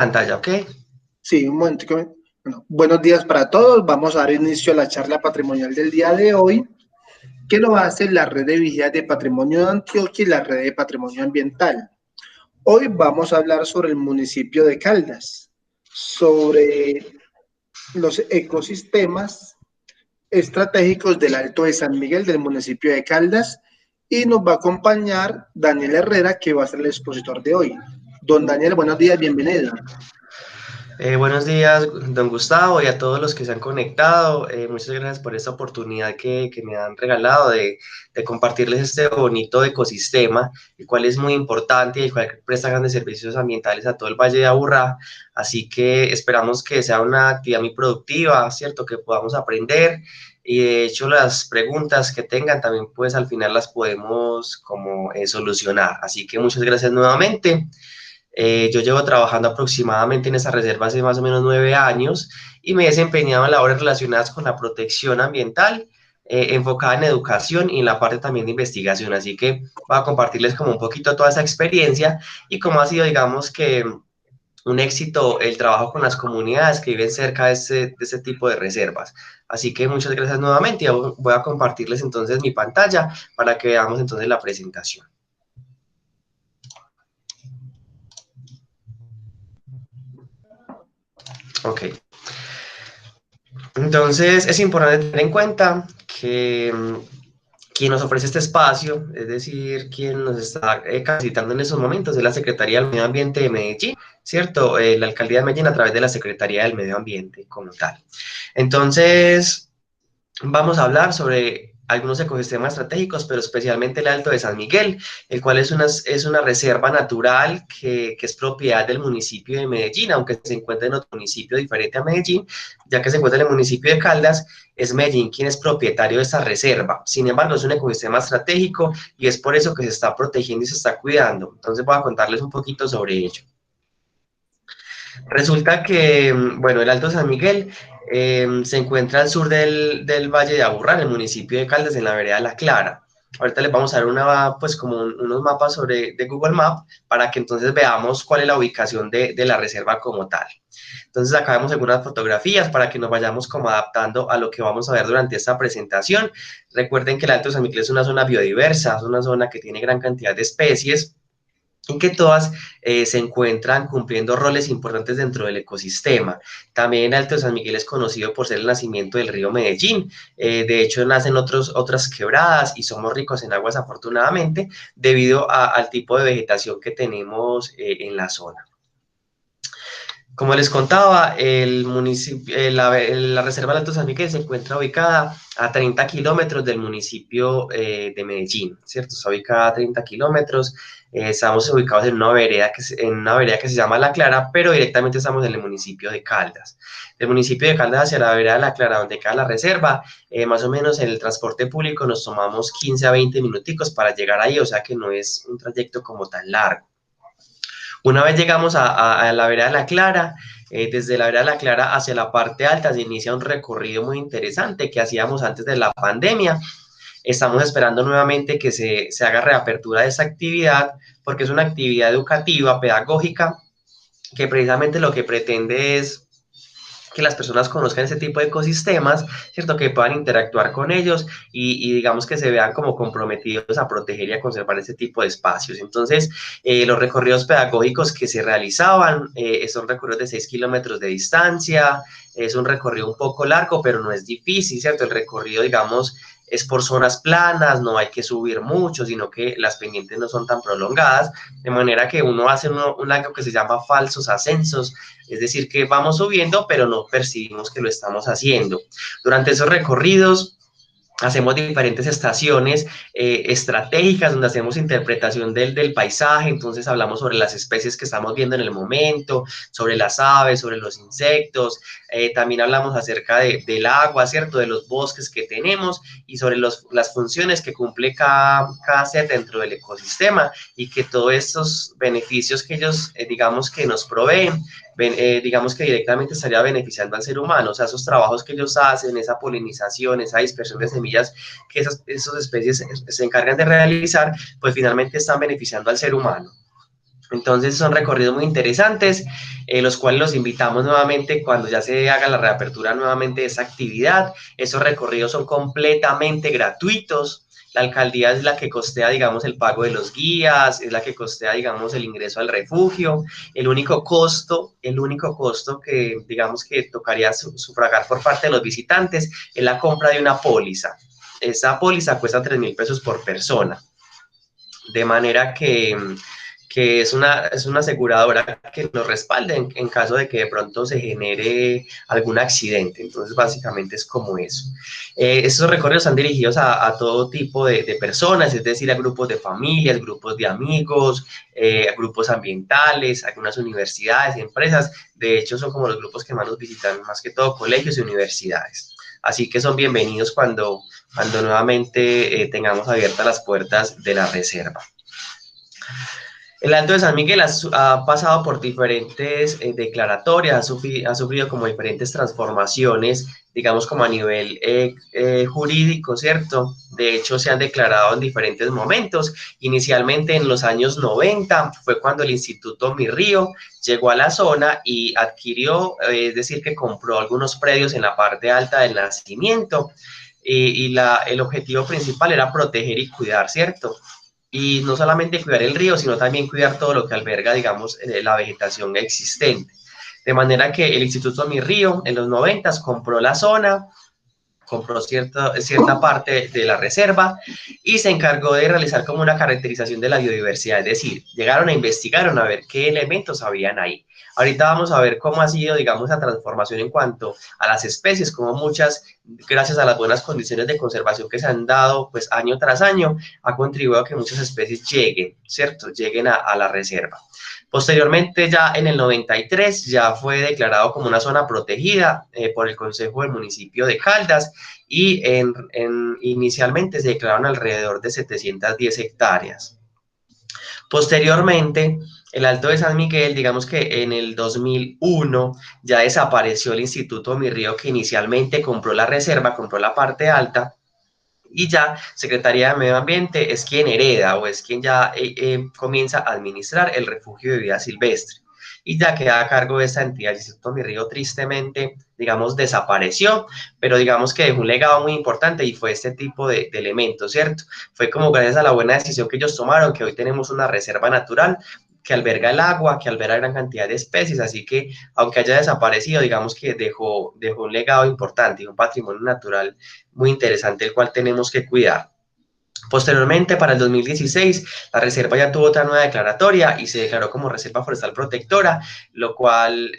pantalla, ¿ok? Sí, un momento. Bueno, buenos días para todos. Vamos a dar inicio a la charla patrimonial del día de hoy, que lo hace la Red de Vigilancia de Patrimonio de Antioquia y la Red de Patrimonio Ambiental. Hoy vamos a hablar sobre el municipio de Caldas, sobre los ecosistemas estratégicos del Alto de San Miguel del municipio de Caldas, y nos va a acompañar Daniel Herrera, que va a ser el expositor de hoy. Don Daniel, buenos días, bienvenido. Buenos días, don Gustavo, y a todos los que se han conectado. Muchas gracias por esta oportunidad que me han regalado de compartirles este bonito ecosistema, el cual es muy importante y el cual presta grandes servicios ambientales a todo el Valle de Aburrá. Así que esperamos que sea una actividad muy productiva, ¿cierto? Que podamos aprender y de hecho las preguntas que tengan también pues al final las podemos como solucionar. Así que muchas gracias nuevamente. Yo llevo trabajando aproximadamente en esa reserva hace más o menos 9 años y me he desempeñado en labores relacionadas con la protección ambiental, enfocada en educación y en la parte también de investigación. Así que voy a compartirles como un poquito toda esa experiencia y cómo ha sido, digamos que, un éxito el trabajo con las comunidades que viven cerca de ese tipo de reservas. Así que muchas gracias nuevamente y voy a compartirles entonces mi pantalla para que veamos entonces la presentación. Ok. Entonces, es importante tener en cuenta que quien nos ofrece este espacio, es decir, quien nos está capacitando en esos momentos, es la Secretaría del Medio Ambiente de Medellín, ¿cierto? La Alcaldía de Medellín a través de la Secretaría del Medio Ambiente como tal. Entonces, vamos a hablar sobre algunos ecosistemas estratégicos, pero especialmente el Alto de San Miguel, el cual es una reserva natural que es propiedad del municipio de Medellín, aunque se encuentra en otro municipio diferente a Medellín, ya que se encuentra en el municipio de Caldas, es Medellín quien es propietario de esta reserva. Sin embargo, es un ecosistema estratégico y es por eso que se está protegiendo y se está cuidando. Entonces voy a contarles un poquito sobre ello. Resulta que, bueno, el Alto San Miguel se encuentra al sur del Valle de Aburrá, en el municipio de Caldas, en la vereda La Clara. Ahorita les vamos a dar pues como unos mapas de Google Maps para que entonces veamos cuál es la ubicación de la reserva como tal. Entonces acá vemos algunas fotografías para que nos vayamos como adaptando a lo que vamos a ver durante esta presentación. Recuerden que el Alto San Miguel es una zona biodiversa, es una zona que tiene gran cantidad de especies, y que todas se encuentran cumpliendo roles importantes dentro del ecosistema. También Alto de San Miguel es conocido por ser el nacimiento del río Medellín. De hecho, nacen otras quebradas y somos ricos en aguas afortunadamente debido al tipo de vegetación que tenemos en la zona. Como les contaba, el municipio, la Reserva del Alto San Miguel se encuentra ubicada a 30 kilómetros del municipio de Medellín, ¿cierto? Está ubicada a 30 kilómetros. Estamos ubicados en una vereda que se llama La Clara, pero directamente estamos en el municipio de Caldas. Del municipio de Caldas hacia la vereda de La Clara, donde queda la reserva, más o menos en el transporte público nos tomamos 15 a 20 minuticos para llegar ahí, o sea que no es un trayecto como tan largo. Una vez llegamos a la vereda de La Clara, desde la vereda de La Clara hacia la parte alta se inicia un recorrido muy interesante que hacíamos antes de la pandemia. Estamos esperando nuevamente que se haga reapertura de esa actividad porque es una actividad educativa, pedagógica, que precisamente lo que pretende es que las personas conozcan ese tipo de ecosistemas, ¿cierto? Que puedan interactuar con ellos y digamos que se vean como comprometidos a proteger y a conservar ese tipo de espacios. Entonces, los recorridos pedagógicos que se realizaban son recorridos de 6 kilómetros de distancia, es un recorrido un poco largo, pero no es difícil, ¿cierto? El recorrido, digamos, es por zonas planas, no hay que subir mucho, sino que las pendientes no son tan prolongadas, de manera que uno hace algo que se llama falsos ascensos, es decir, que vamos subiendo, pero no percibimos que lo estamos haciendo. Durante esos recorridos hacemos diferentes estaciones estratégicas donde hacemos interpretación del paisaje, entonces hablamos sobre las especies que estamos viendo en el momento, sobre las aves, sobre los insectos, también hablamos acerca del agua, ¿cierto? De los bosques que tenemos y sobre las funciones que cumple cada ser dentro del ecosistema y que todos esos beneficios que ellos, digamos, que nos proveen, digamos que directamente estaría beneficiando al ser humano, o sea, esos trabajos que ellos hacen, esa polinización, esa dispersión de semillas que esas especies se encargan de realizar, pues finalmente están beneficiando al ser humano. Entonces son recorridos muy interesantes, los cuales los invitamos nuevamente cuando ya se haga la reapertura nuevamente de esa actividad. Esos recorridos son completamente gratuitos. La alcaldía es la que costea, digamos, el pago de los guías, es la que costea, digamos, el ingreso al refugio. El único costo que, digamos, que tocaría sufragar por parte de los visitantes es la compra de una póliza. Esa póliza cuesta 3.000 pesos por persona. De manera que es una aseguradora que nos respalde en caso de que de pronto se genere algún accidente. Entonces, básicamente es como eso. Estos recorridos están dirigidos a todo tipo de personas, es decir, a grupos de familias, grupos de amigos, a grupos ambientales, algunas universidades, empresas. De hecho, son como los grupos que más nos visitan, más que todo colegios y universidades. Así que son bienvenidos cuando nuevamente tengamos abiertas las puertas de la reserva. El Alto de San Miguel ha pasado por diferentes declaratorias, ha sufrido como diferentes transformaciones, digamos como a nivel jurídico, ¿cierto? De hecho, se han declarado en diferentes momentos. Inicialmente en los años 90 fue cuando el Instituto Mi Río llegó a la zona y adquirió, es decir, que compró algunos predios en la parte alta del nacimiento, el objetivo principal era proteger y cuidar, ¿cierto? Y no solamente cuidar el río, sino también cuidar todo lo que alberga, digamos, la vegetación existente. De manera que el Instituto Mi Río en los 90 compró la zona, compró cierta parte de la reserva y se encargó de realizar como una caracterización de la biodiversidad, es decir, llegaron a investigar, a ver qué elementos habían ahí. Ahorita vamos a ver cómo ha sido, digamos, la transformación en cuanto a las especies, como muchas, gracias a las buenas condiciones de conservación que se han dado, pues año tras año, ha contribuido a que muchas especies lleguen, ¿cierto? Lleguen a la reserva. Posteriormente, ya en el 93, ya fue declarado como una zona protegida por el Consejo del Municipio de Caldas y inicialmente se declararon alrededor de 710 hectáreas. Posteriormente, el Alto de San Miguel, digamos que en el 2001 ya desapareció el Instituto Mi Río, que inicialmente compró la reserva, compró la parte alta, y ya Secretaría de Medio Ambiente es quien hereda o es quien ya comienza a administrar el refugio de vida silvestre. Y ya queda a cargo de esta entidad. El Instituto Mi Río tristemente, digamos, desapareció, pero digamos que dejó un legado muy importante y fue este tipo de elementos, ¿cierto? Fue como gracias a la buena decisión que ellos tomaron que hoy tenemos una reserva natural que alberga el agua, que alberga gran cantidad de especies, así que aunque haya desaparecido, digamos que dejó un legado importante y un patrimonio natural muy interesante, el cual tenemos que cuidar. Posteriormente, para el 2016, la reserva ya tuvo otra nueva declaratoria y se declaró como reserva forestal protectora, lo cual,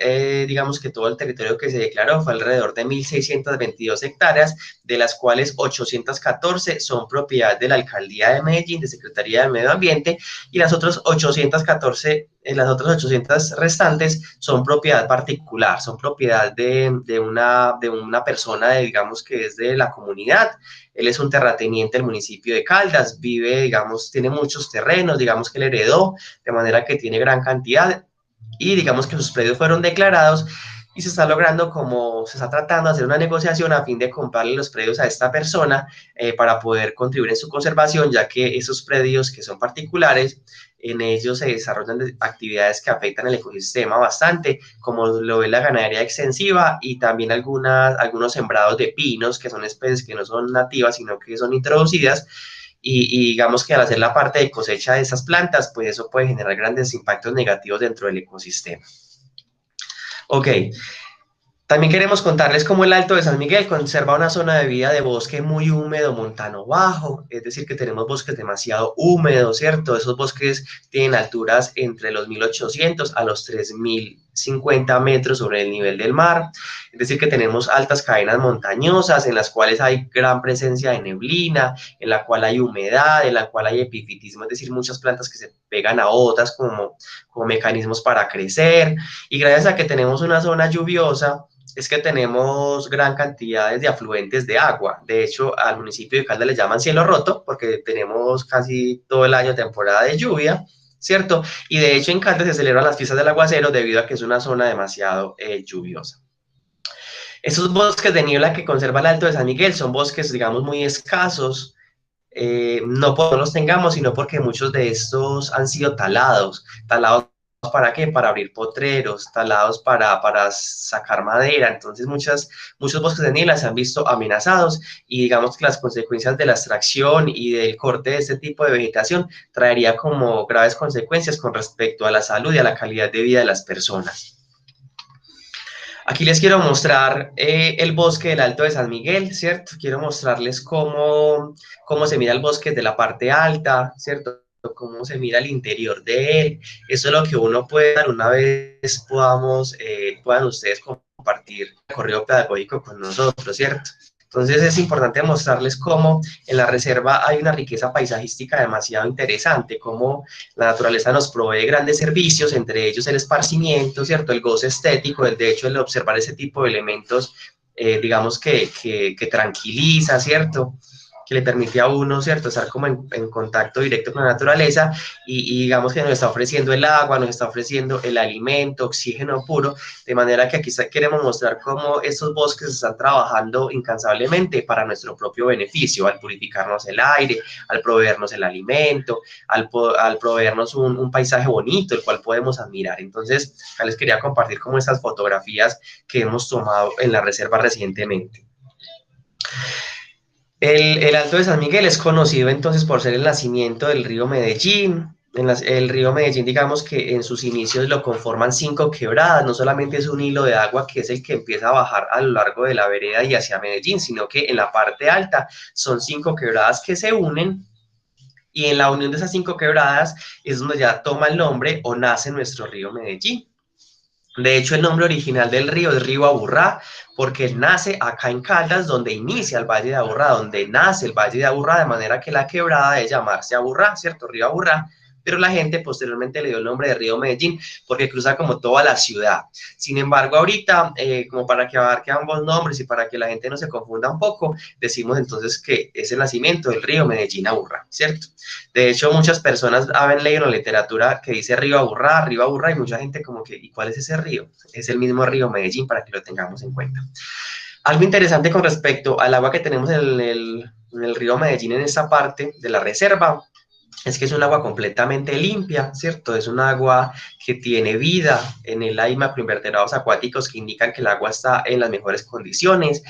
digamos que todo el territorio que se declaró fue alrededor de 1.622 hectáreas, de las cuales 814 son propiedad de la Alcaldía de Medellín, de Secretaría de Medio Ambiente, y las otras 814 las otras 800 restantes son propiedad particular, son propiedad de una persona, digamos, que es de la comunidad. Él es un terrateniente del municipio de Caldas, vive, digamos, tiene muchos terrenos, digamos que él heredó, de manera que tiene gran cantidad y digamos que sus predios fueron declarados y se está logrando como, se está tratando de hacer una negociación a fin de comprarle los predios a esta persona para poder contribuir en su conservación, ya que esos predios que son particulares, en ellos se desarrollan actividades que afectan el ecosistema bastante, como lo es la ganadería extensiva y también algunos sembrados de pinos, que son especies que no son nativas, sino que son introducidas, y digamos que al hacer la parte de cosecha de esas plantas, pues eso puede generar grandes impactos negativos dentro del ecosistema. Ok, también queremos contarles cómo el Alto de San Miguel conserva una zona de vida de bosque muy húmedo montano bajo, es decir, que tenemos bosques demasiado húmedos, ¿cierto? Esos bosques tienen alturas entre los 1.800 a los 3.050 metros sobre el nivel del mar, es decir, que tenemos altas cadenas montañosas en las cuales hay gran presencia de neblina, en la cual hay humedad, en la cual hay epifitismo, es decir, muchas plantas que se pegan a otras como mecanismos para crecer, y gracias a que tenemos una zona lluviosa, es que tenemos gran cantidad de afluentes de agua. De hecho, al municipio de Caldas le llaman cielo roto porque tenemos casi todo el año temporada de lluvia, ¿cierto? Y de hecho en Caldas se celebran las fiestas del aguacero debido a que es una zona demasiado lluviosa. Esos bosques de niebla que conserva el Alto de San Miguel son bosques, digamos, muy escasos, no porque no los tengamos, sino porque muchos de estos han sido talados ¿para qué? Para abrir potreros, talados para sacar madera. Entonces muchos bosques de niebla se han visto amenazados y digamos que las consecuencias de la extracción y del corte de este tipo de vegetación traería como graves consecuencias con respecto a la salud y a la calidad de vida de las personas. Aquí les quiero mostrar el bosque del Alto de San Miguel, ¿cierto? Quiero mostrarles cómo se mira el bosque de la parte alta, ¿cierto? Cómo se mira el interior de él. Eso es lo que uno puede dar una vez puedan ustedes compartir el recorrido pedagógico con nosotros, ¿cierto? Entonces es importante mostrarles cómo en la reserva hay una riqueza paisajística demasiado interesante, cómo la naturaleza nos provee grandes servicios, entre ellos el esparcimiento, ¿cierto? El goce estético, el hecho de observar ese tipo de elementos, digamos que tranquiliza, ¿cierto? Que le permite a uno, ¿cierto?, estar como en contacto directo con la naturaleza y digamos que nos está ofreciendo el agua, nos está ofreciendo el alimento, oxígeno puro, de manera que aquí queremos mostrar cómo estos bosques están trabajando incansablemente para nuestro propio beneficio, al purificarnos el aire, al proveernos el alimento, al proveernos un paisaje bonito, el cual podemos admirar. Entonces, acá les quería compartir como estas fotografías que hemos tomado en la reserva recientemente. El Alto de San Miguel es conocido entonces por ser el nacimiento del río Medellín. El río Medellín, digamos que en sus inicios lo conforman 5 quebradas, no solamente es un hilo de agua que es el que empieza a bajar a lo largo de la vereda y hacia Medellín, sino que en la parte alta son 5 quebradas que se unen y en la unión de esas 5 quebradas es donde ya toma el nombre o nace nuestro río Medellín. De hecho, el nombre original del río es Río Aburrá, porque él nace acá en Caldas, donde inicia el Valle de Aburrá, donde nace el Valle de Aburrá, de manera que la quebrada de llamarse Aburrá, ¿cierto? Río Aburrá, pero la gente posteriormente le dio el nombre de Río Medellín, porque cruza como toda la ciudad. Sin embargo, ahorita, como para que abarque ambos nombres y para que la gente no se confunda un poco, decimos entonces que es el nacimiento del río Medellín Aburrá, ¿cierto? De hecho, muchas personas han leído en la literatura que dice río Aburrá, y mucha gente como que, ¿y cuál es ese río? Es el mismo río Medellín, para que lo tengamos en cuenta. Algo interesante con respecto al agua que tenemos en el río Medellín en esta parte de la reserva, es que es un agua completamente limpia, ¿cierto? Es un agua que tiene vida. En él hay macroinvertebrados acuáticos que indican que el agua está en las mejores condiciones.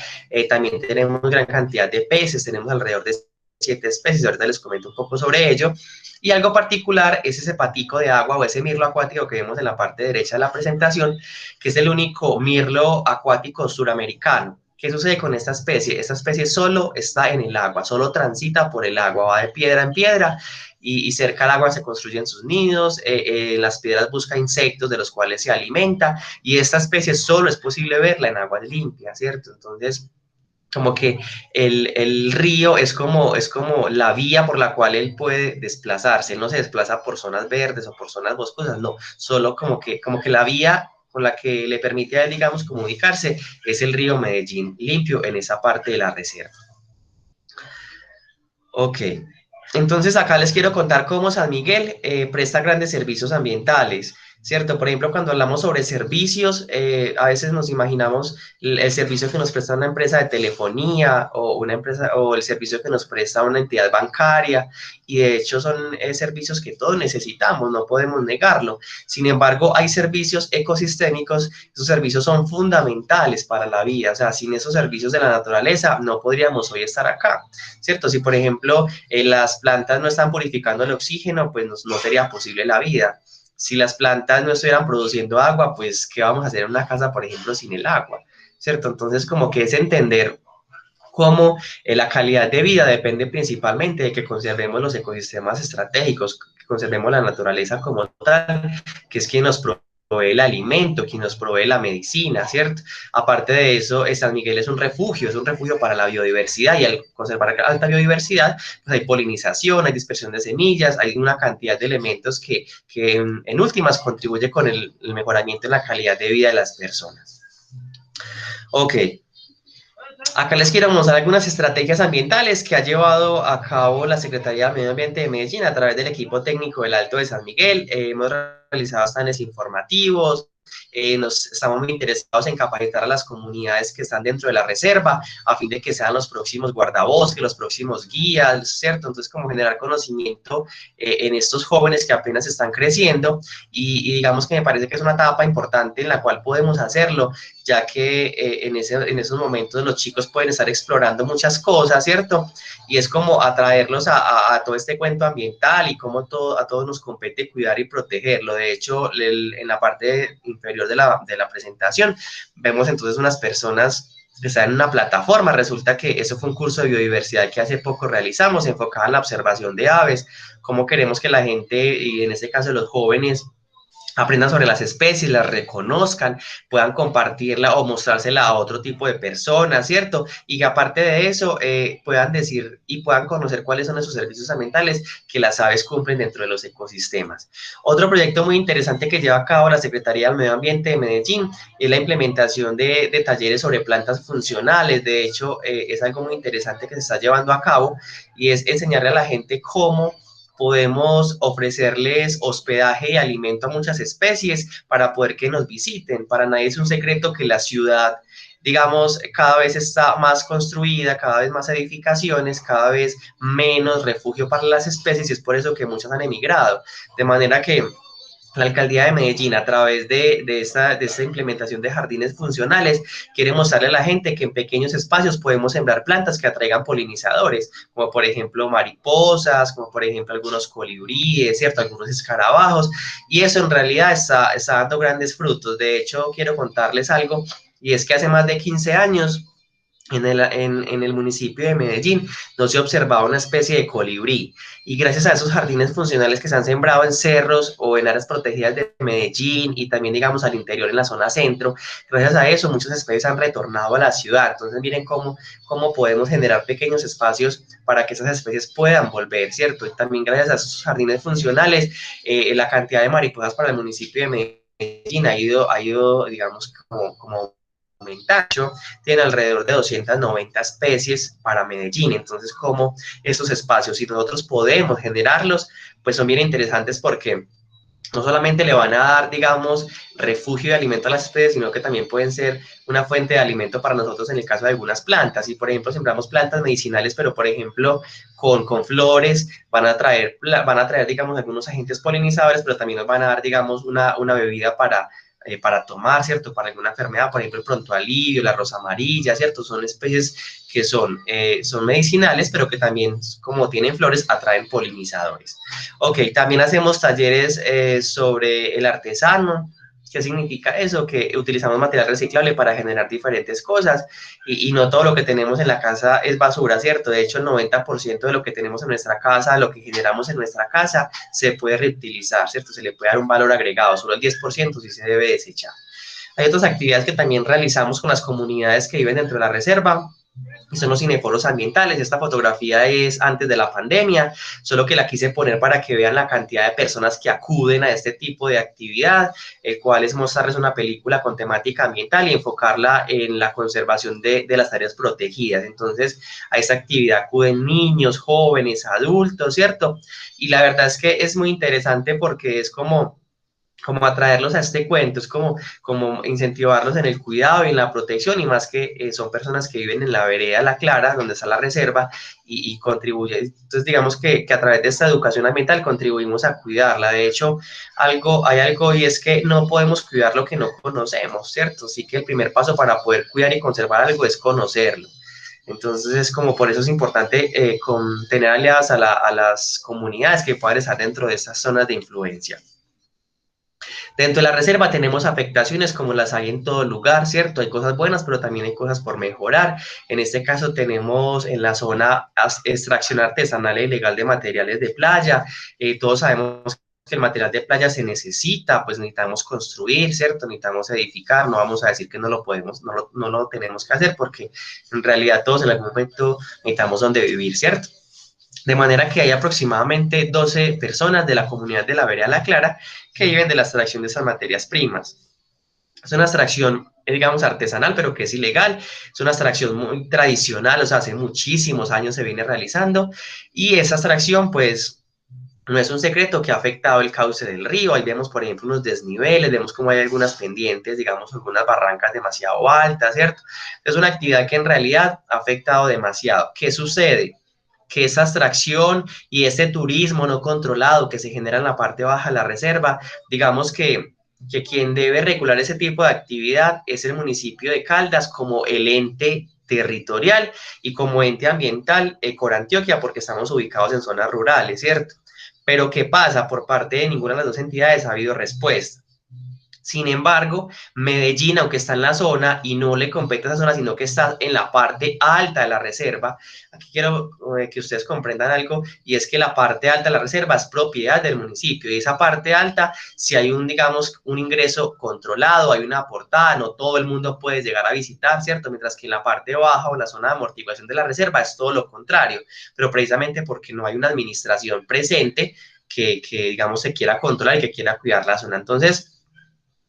También tenemos gran cantidad de peces, tenemos alrededor de 7 especies, ahorita les comento un poco sobre ello. Y algo particular es ese patico de agua o ese mirlo acuático que vemos en la parte derecha de la presentación, que es el único mirlo acuático suramericano. ¿Qué sucede con esta especie? Esta especie solo está en el agua, solo transita por el agua, va de piedra en piedra y cerca al agua se construyen sus nidos, las piedras busca insectos de los cuales se alimenta y esta especie solo es posible verla en aguas limpias, ¿cierto? Entonces, como que el río es como la vía por la cual él puede desplazarse, él no se desplaza por zonas verdes o por zonas boscosas, no, solo como que la vía con la que le permite a él, digamos, comunicarse es el río Medellín limpio en esa parte de la reserva. Ok, entonces acá les quiero contar cómo San Miguel presta grandes servicios ambientales, ¿cierto? Por ejemplo, cuando hablamos sobre servicios, a veces nos imaginamos el servicio que nos presta una empresa de telefonía o una empresa o el servicio que nos presta una entidad bancaria y de hecho son servicios que todos necesitamos, no podemos negarlo. Sin embargo, hay servicios ecosistémicos, esos servicios son fundamentales para la vida, o sea, sin esos servicios de la naturaleza no podríamos hoy estar acá, ¿cierto? Si, por ejemplo, las plantas no están purificando el oxígeno, pues no sería posible la vida. Si las plantas no estuvieran produciendo agua, pues, ¿qué vamos a hacer en una casa, por ejemplo, sin el agua? ¿Cierto? Entonces, como que es entender cómo la calidad de vida depende principalmente de que conservemos los ecosistemas estratégicos, que conservemos la naturaleza como tal, que es quien nos provee el alimento, quien nos provee la medicina, ¿cierto? Aparte de eso, San Miguel es un refugio para la biodiversidad y al conservar alta biodiversidad, pues hay polinización, hay dispersión de semillas, hay una cantidad de elementos que en últimas contribuye con el mejoramiento en la calidad de vida de las personas. Ok. Acá les quiero mostrar algunas estrategias ambientales que ha llevado a cabo la Secretaría de Medio Ambiente de Medellín a través del equipo técnico del Alto de San Miguel. Hemos realizado stands informativos, Estamos muy interesados en capacitar a las comunidades que están dentro de la reserva, a fin de que sean los próximos guardabosques, los próximos guías, ¿cierto? Entonces, como generar conocimiento en estos jóvenes que apenas están creciendo, y digamos que me parece que es una etapa importante en la cual podemos hacerlo, ya que en esos momentos los chicos pueden estar explorando muchas cosas, ¿cierto? Y es como atraerlos a todo este cuento ambiental y cómo a todos nos compete cuidar y protegerlo. De hecho, en la parte inferior de la presentación vemos entonces unas personas que están en una plataforma. Resulta que eso fue un curso de biodiversidad que hace poco realizamos, enfocado en la observación de aves, cómo queremos que la gente, y en este caso los jóvenes, aprendan sobre las especies, las reconozcan, puedan compartirla o mostrársela a otro tipo de personas, ¿cierto? Y que aparte de eso puedan decir y puedan conocer cuáles son esos servicios ambientales que las aves cumplen dentro de los ecosistemas. Otro proyecto muy interesante que lleva a cabo la Secretaría del Medio Ambiente de Medellín es la implementación de talleres sobre plantas funcionales. De hecho, es algo muy interesante que se está llevando a cabo, y es enseñarle a la gente cómo podemos ofrecerles hospedaje y alimento a muchas especies para poder que nos visiten. Para nadie es un secreto que la ciudad, digamos, cada vez está más construida, cada vez más edificaciones, cada vez menos refugio para las especies, y es por eso que muchas han emigrado. De manera que la alcaldía de Medellín, a través de esta implementación de jardines funcionales, quiere mostrarle a la gente que en pequeños espacios podemos sembrar plantas que atraigan polinizadores, como por ejemplo mariposas, como por ejemplo algunos colibríes, ¿cierto? Algunos escarabajos, y eso en realidad está dando grandes frutos. De hecho, quiero contarles algo, y es que hace más de 15 años, en el municipio de Medellín no se observaba una especie de colibrí, y gracias a esos jardines funcionales que se han sembrado en cerros o en áreas protegidas de Medellín, y también digamos al interior en la zona centro, gracias a eso muchas especies han retornado a la ciudad. Entonces miren cómo podemos generar pequeños espacios para que esas especies puedan volver, ¿cierto? Y también gracias a esos jardines funcionales la cantidad de mariposas para el municipio de Medellín ha ido digamos, como aumentando. Tiene alrededor de 290 especies para Medellín. Entonces, como esos espacios, si nosotros podemos generarlos, pues son bien interesantes, porque no solamente le van a dar, digamos, refugio y alimento a las especies, sino que también pueden ser una fuente de alimento para nosotros en el caso de algunas plantas. Y por ejemplo, sembramos plantas medicinales, pero por ejemplo, con flores, van a traer, digamos, algunos agentes polinizadores, pero también nos van a dar, digamos, una bebida para tomar, ¿cierto? Para alguna enfermedad, por ejemplo, el pronto alivio, la rosa amarilla, ¿cierto? Son especies que son medicinales, pero que también, como tienen flores, atraen polinizadores. Ok, también hacemos talleres sobre el artesano. ¿Qué significa eso? Que utilizamos material reciclable para generar diferentes cosas, y no todo lo que tenemos en la casa es basura, ¿cierto? De hecho, el 90% de lo que tenemos en nuestra casa, lo que generamos en nuestra casa, se puede reutilizar, ¿cierto? Se le puede dar un valor agregado, solo el 10% sí se debe desechar. Hay otras actividades que también realizamos con las comunidades que viven dentro de la reserva, y son los cineforos ambientales. Esta fotografía es antes de la pandemia, solo que la quise poner para que vean la cantidad de personas que acuden a este tipo de actividad, el cual es mostrarles una película con temática ambiental y enfocarla en la conservación de las áreas protegidas. Entonces, a esta actividad acuden niños, jóvenes, adultos, ¿cierto? Y la verdad es que es muy interesante, porque es como atraerlos a este cuento, es como incentivarlos en el cuidado y en la protección, y más que son personas que viven en la vereda La Clara, donde está la reserva, y contribuye. Entonces, digamos que a través de esta educación ambiental contribuimos a cuidarla. De hecho, hay algo, y es que no podemos cuidar lo que no conocemos, ¿cierto? Así que el primer paso para poder cuidar y conservar algo es conocerlo. Entonces, es como por eso es importante tener aliadas a las comunidades que puedan estar dentro de estas zonas de influencia. Dentro de la reserva tenemos afectaciones como las hay en todo lugar, ¿cierto? Hay cosas buenas, pero también hay cosas por mejorar. En este caso tenemos en la zona extracción artesanal e ilegal de materiales de playa. Todos sabemos que el material de playa se necesita, pues necesitamos construir, ¿cierto? Necesitamos edificar, no vamos a decir que no lo podemos, no lo tenemos que hacer, porque en realidad todos en algún momento necesitamos donde vivir, ¿cierto? De manera que hay aproximadamente 12 personas de la comunidad de la Vereda La Clara que viven de la extracción de esas materias primas. Es una extracción, digamos, artesanal, pero que es ilegal. Es una extracción muy tradicional, o sea, hace muchísimos años se viene realizando, y esa extracción, pues, No es un secreto que ha afectado el cauce del río. Ahí vemos, por ejemplo, unos desniveles, vemos como hay algunas pendientes, digamos, algunas barrancas demasiado altas, ¿cierto? Es una actividad que en realidad ha afectado demasiado. ¿Qué sucede? Que esa abstracción y ese turismo no controlado que se genera en la parte baja de la reserva, digamos que quien debe regular ese tipo de actividad es el municipio de Caldas como el ente territorial y como ente ambiental Corantioquia, porque estamos ubicados en zonas rurales, ¿cierto? Pero ¿qué pasa? Por parte de ninguna de las dos entidades ha habido respuesta. Sin embargo, Medellín, aunque está en la zona y no le compete a esa zona, sino que está en la parte alta de la reserva, aquí quiero que ustedes comprendan algo, y es que la parte alta de la reserva es propiedad del municipio, y esa parte alta, si hay un, digamos, un ingreso controlado, hay una portada, no todo el mundo puede llegar a visitar, ¿cierto? Mientras que en la parte baja o la zona de amortiguación de la reserva es todo lo contrario, pero precisamente porque no hay una administración presente que digamos, se quiera controlar y que quiera cuidar la zona. Entonces,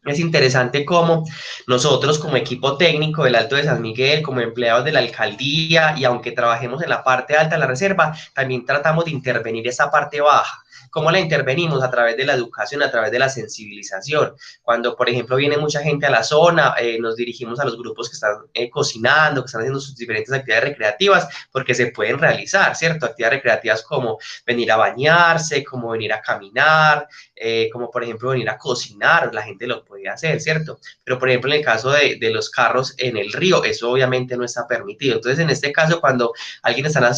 es interesante cómo nosotros como equipo técnico del Alto de San Miguel, como empleados de la alcaldía y aunque trabajemos en la parte alta de la reserva, también tratamos de intervenir esa parte baja. ¿Cómo la intervenimos? A través de la educación, a través de la sensibilización. Cuando, por ejemplo, viene mucha gente a la zona, nos dirigimos a los grupos que están cocinando, que están haciendo sus diferentes actividades recreativas, porque se pueden realizar, ¿cierto? Actividades recreativas como venir a bañarse, como venir a caminar, como por ejemplo venir a cocinar, la gente lo podía hacer, ¿cierto? Pero por ejemplo en el caso de los carros en el río, eso obviamente no está permitido. Entonces en este caso cuando alguien están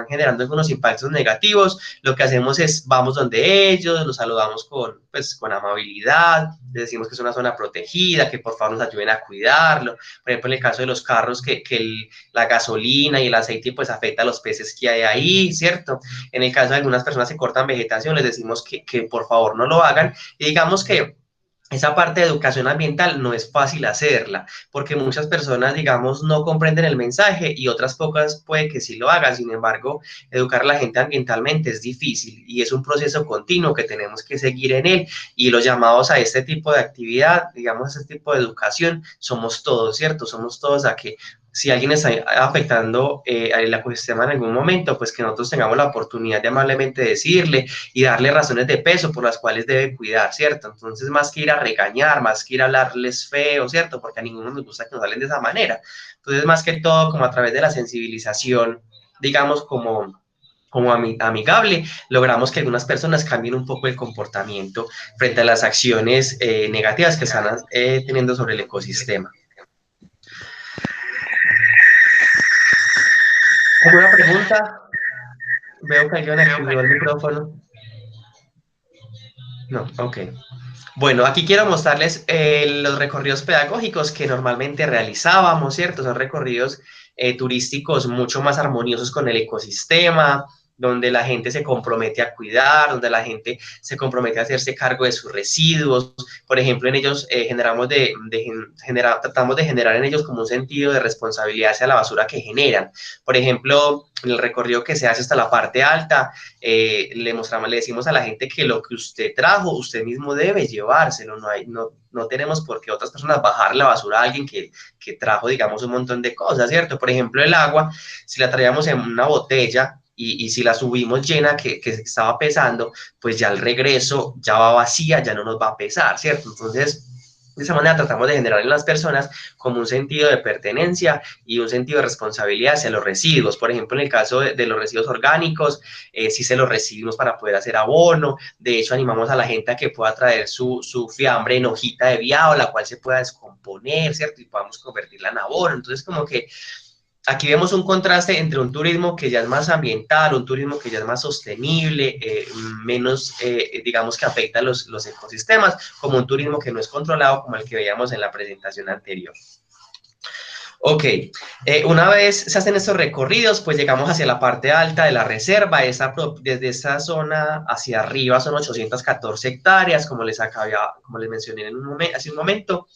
generando algunos impactos negativos, lo que hacemos es vamos donde ellos, los saludamos pues, con amabilidad, les decimos que es una zona protegida, que por favor nos ayuden a cuidarlo. Por ejemplo en el caso de los carros, la gasolina y el aceite pues afecta a los peces que hay ahí, ¿cierto? En el caso de algunas personas que cortan vegetación, les decimos que por favor no lo hagan. Y digamos que esa parte de educación ambiental no es fácil hacerla, porque muchas personas, digamos, no comprenden el mensaje y otras pocas puede que sí lo hagan. Sin embargo, educar a la gente ambientalmente es difícil y es un proceso continuo que tenemos que seguir en él. Y los llamados a este tipo de actividad, digamos, a este tipo de educación, somos todos, ¿cierto? Somos todos a que si alguien está afectando el ecosistema en algún momento, pues que nosotros tengamos la oportunidad de amablemente decirle y darle razones de peso por las cuales debe cuidar, ¿cierto? Entonces, más que ir a regañar, más que ir a hablarles feo, ¿cierto? Porque a ninguno nos gusta que nos hablen de esa manera. Entonces, más que todo, como a través de la sensibilización, digamos, como amigable, logramos que algunas personas cambien un poco el comportamiento frente a las acciones negativas que están teniendo sobre el ecosistema. ¿Alguna pregunta? Veo que alguien activó el micrófono. No, ok. Bueno, aquí quiero mostrarles los recorridos pedagógicos que normalmente realizábamos, ¿cierto? Son recorridos turísticos mucho más armoniosos con el ecosistema, donde la gente se compromete a cuidar, donde la gente se compromete a hacerse cargo de sus residuos. Por ejemplo, en ellos tratamos de generar en ellos como un sentido de responsabilidad hacia la basura que generan. Por ejemplo, en el recorrido que se hace hasta la parte alta, le decimos a la gente que lo que usted trajo, usted mismo debe llevárselo, no tenemos por qué otras personas bajar la basura a alguien que trajo, digamos, un montón de cosas, ¿cierto? Por ejemplo, el agua, si la traíamos en una botella y si la subimos llena que estaba pesando, pues ya al regreso ya va vacía, ya no nos va a pesar, ¿cierto? Entonces, de esa manera tratamos de generar en las personas como un sentido de pertenencia y un sentido de responsabilidad hacia los residuos. Por ejemplo, en el caso de los residuos orgánicos, sí se los recibimos para poder hacer abono. De hecho, animamos a la gente a que pueda traer su fiambre en hojita de viado, la cual se pueda descomponer, ¿cierto? Y podamos convertirla en abono. Entonces, como que aquí vemos un contraste entre un turismo que ya es más ambiental, un turismo que ya es más sostenible, menos, digamos, que afecta a los ecosistemas, como un turismo que no es controlado, como el que veíamos en la presentación anterior. Ok, una vez se hacen estos recorridos, pues llegamos hacia la parte alta de la reserva, desde esa zona hacia arriba son 814 hectáreas, como les mencioné hace un momento.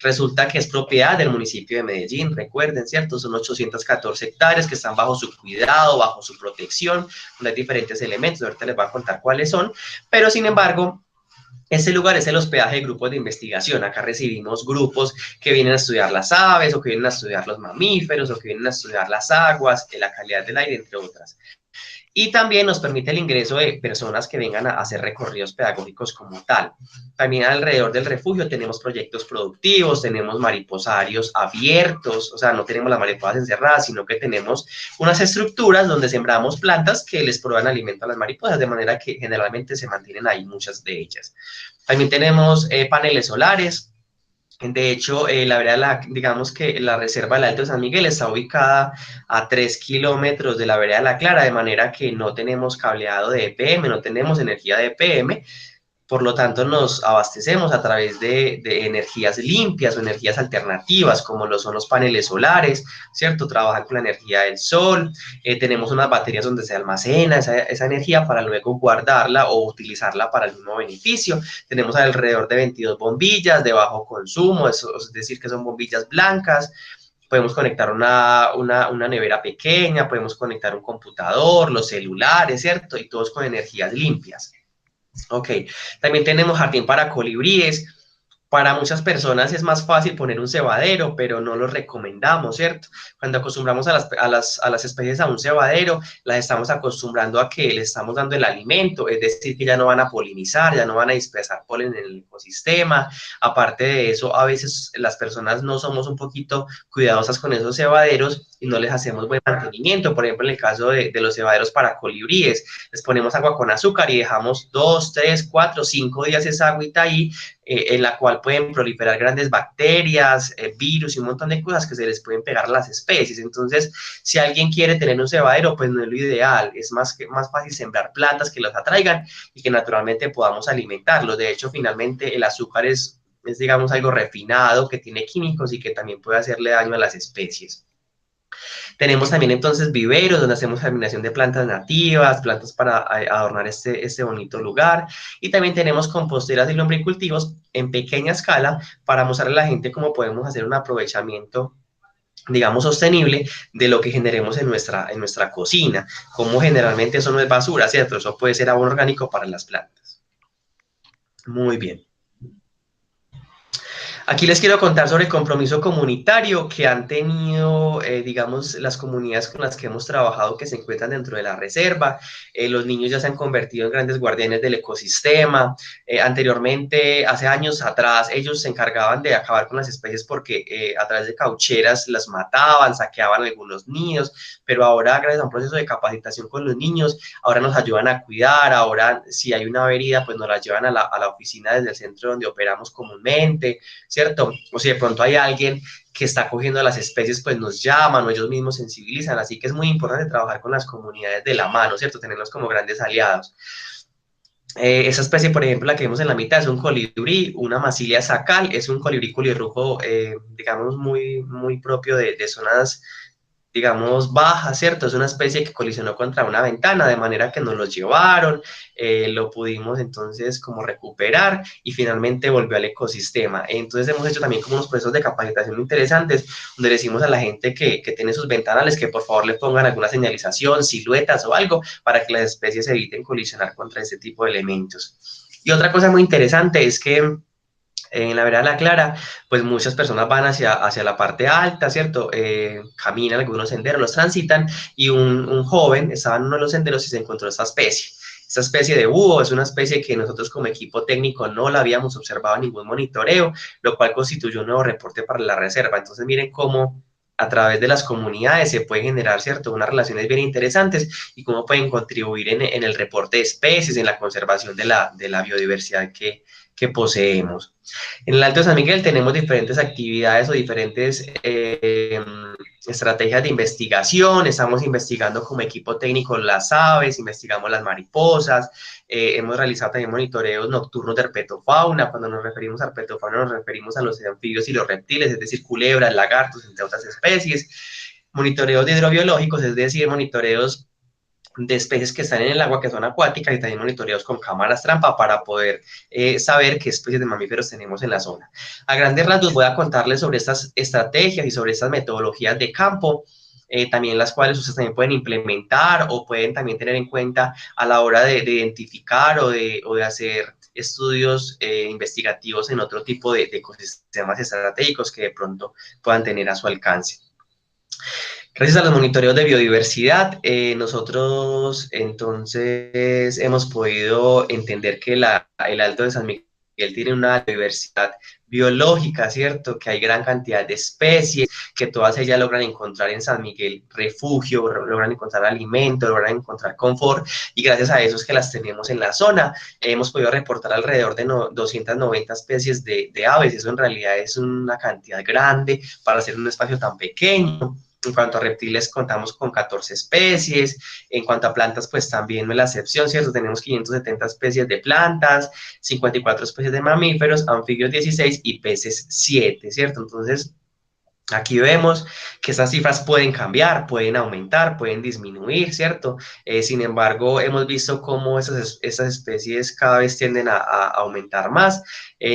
Resulta que es propiedad del municipio de Medellín, recuerden, ¿cierto? Son 814 hectáreas que están bajo su cuidado, bajo su protección, donde hay diferentes elementos, ahorita les voy a contar cuáles son, pero sin embargo, este lugar es el hospedaje de grupos de investigación. Acá recibimos grupos que vienen a estudiar las aves, o que vienen a estudiar los mamíferos, o que vienen a estudiar las aguas, la calidad del aire, entre otras. Y también nos permite el ingreso de personas que vengan a hacer recorridos pedagógicos como tal. También alrededor del refugio tenemos proyectos productivos, tenemos mariposarios abiertos, o sea, no tenemos las mariposas encerradas, sino que tenemos unas estructuras donde sembramos plantas que les prueban alimento a las mariposas, de manera que generalmente se mantienen ahí muchas de ellas. También tenemos paneles solares. De hecho, la verdad, digamos que la reserva del Alto de San Miguel está ubicada a 3 kilómetros de la vereda de la Clara, de manera que no tenemos cableado de EPM, no tenemos energía de EPM, por lo tanto nos abastecemos a través de energías limpias o energías alternativas, como lo son los paneles solares, ¿cierto? Trabajan con la energía del sol, tenemos unas baterías donde se almacena esa energía para luego guardarla o utilizarla para el mismo beneficio. Tenemos alrededor de 22 bombillas de bajo consumo, es decir, que son bombillas blancas. Podemos conectar una nevera pequeña, podemos conectar un computador, los celulares, ¿cierto? Y todos con energías limpias. Ok, también tenemos jardín para colibríes. Para muchas personas es más fácil poner un cebadero, pero no lo recomendamos, ¿cierto? Cuando acostumbramos a las especies a un cebadero, las estamos acostumbrando a que le estamos dando el alimento, es decir, que ya no van a polinizar, ya no van a dispersar polen en el ecosistema. Aparte de eso, a veces las personas no somos un poquito cuidadosas con esos cebaderos y no les hacemos buen mantenimiento. Por ejemplo, en el caso de los cebaderos para colibríes, les ponemos agua con azúcar y dejamos 2, 3, 4, 5 días esa agüita ahí, en la cual pueden proliferar grandes bacterias, virus y un montón de cosas que se les pueden pegar a las especies. Entonces, si alguien quiere tener un cebadero, pues no es lo ideal, es más fácil sembrar plantas que los atraigan y que naturalmente podamos alimentarlos. De hecho, finalmente el azúcar es, digamos, algo refinado que tiene químicos y que también puede hacerle daño a las especies. Tenemos también entonces viveros donde hacemos germinación de plantas nativas, plantas para adornar este bonito lugar. Y también tenemos composteras y lombricultivos en pequeña escala para mostrarle a la gente cómo podemos hacer un aprovechamiento, digamos, sostenible de lo que generemos en nuestra cocina. Como generalmente eso no es basura, ¿cierto? Eso puede ser abono orgánico para las plantas. Muy bien. Aquí les quiero contar sobre el compromiso comunitario que han tenido, digamos, las comunidades con las que hemos trabajado que se encuentran dentro de la reserva. Los niños ya se han convertido en grandes guardianes del ecosistema. Anteriormente, hace años atrás, ellos se encargaban de acabar con las especies porque a través de caucheras las mataban, saqueaban algunos nidos, pero ahora, gracias a un proceso de capacitación con los niños, ahora nos ayudan a cuidar, ahora si hay una herida, pues nos la llevan a la oficina desde el centro donde operamos comúnmente, ¿cierto? O si de pronto hay alguien que está cogiendo las especies, pues nos llaman o ellos mismos sensibilizan, así que es muy importante trabajar con las comunidades de la mano, ¿cierto? Tenerlos como grandes aliados. Esa especie, por ejemplo, la que vemos en la mitad es un colibrí, una Masilia sacal, es un colibrí culirrujo, digamos, muy propio de zonas, digamos, bajas, ¿cierto? Es una especie que colisionó contra una ventana, de manera que nos lo llevaron, lo pudimos entonces como recuperar y finalmente volvió al ecosistema. Entonces hemos hecho también como unos procesos de capacitación interesantes, donde le decimos a la gente que tiene sus ventanales que por favor le pongan alguna señalización, siluetas o algo, para que las especies eviten colisionar contra ese tipo de elementos. Y otra cosa muy interesante es que en la vereda de la Clara, pues muchas personas van hacia la parte alta, ¿cierto? Caminan algunos senderos, los transitan, y un joven estaba en uno de los senderos y se encontró esta especie. Esta especie de búho es una especie que nosotros como equipo técnico no la habíamos observado en ningún monitoreo, lo cual constituyó un nuevo reporte para la reserva. Entonces miren cómo a través de las comunidades se puede generar, ¿cierto?, unas relaciones bien interesantes y cómo pueden contribuir en el reporte de especies, en la conservación de la biodiversidad que poseemos. En el Alto de San Miguel tenemos diferentes actividades o diferentes estrategias de investigación. Estamos investigando como equipo técnico las aves, investigamos las mariposas, hemos realizado también monitoreos nocturnos de herpetofauna. Cuando nos referimos a herpetofauna nos referimos a los anfibios y los reptiles, es decir, culebras, lagartos, entre otras especies. Monitoreos de hidrobiológicos, es decir, monitoreos de especies que están en el agua, que son acuáticas, y también monitoreados con cámaras trampa para poder saber qué especies de mamíferos tenemos en la zona. A grandes rasgos voy a contarles sobre estas estrategias y sobre estas metodologías de campo, también las cuales ustedes también pueden implementar o pueden también tener en cuenta a la hora de identificar o de hacer estudios investigativos en otro tipo de ecosistemas estratégicos que de pronto puedan tener a su alcance. Gracias a los monitoreos de biodiversidad, nosotros entonces hemos podido entender que el Alto de San Miguel tiene una diversidad biológica, ¿cierto? Que hay gran cantidad de especies, que todas ellas logran encontrar en San Miguel refugio, logran encontrar alimento, logran encontrar confort, y gracias a eso es que las tenemos en la zona. Hemos podido reportar alrededor de 290 especies de aves, eso en realidad es una cantidad grande para hacer un espacio tan pequeño. En cuanto a reptiles, contamos con 14 especies. En cuanto a plantas, pues también no es la excepción, ¿cierto? Tenemos 570 especies de plantas, 54 especies de mamíferos, anfibios 16 y peces 7, ¿cierto? Entonces, aquí vemos que estas cifras pueden cambiar, pueden aumentar, pueden disminuir, ¿cierto? Sin embargo, hemos visto cómo esas especies cada vez tienden a aumentar más.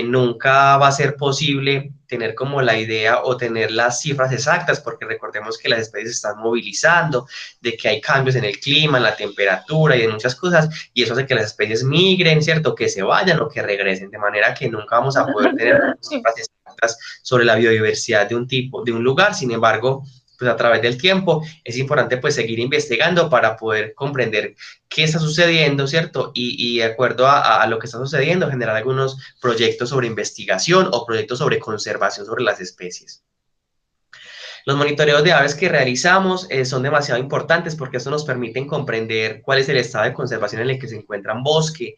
Nunca va a ser posible tener como la idea o tener las cifras exactas, porque recordemos que las especies se están movilizando, de que hay cambios en el clima, en la temperatura y en muchas cosas, y eso hace que las especies migren, ¿cierto? Que se vayan o que regresen, de manera que nunca vamos a poder tener cifras exactas sobre la biodiversidad de un tipo, de un lugar. Sin embargo, pues a través del tiempo es importante pues seguir investigando para poder comprender qué está sucediendo, ¿cierto? Y de acuerdo a lo que está sucediendo, generar algunos proyectos sobre investigación o proyectos sobre conservación sobre las especies. Los monitoreos de aves que realizamos son demasiado importantes porque eso nos permite comprender cuál es el estado de conservación en el que se encuentra un bosque,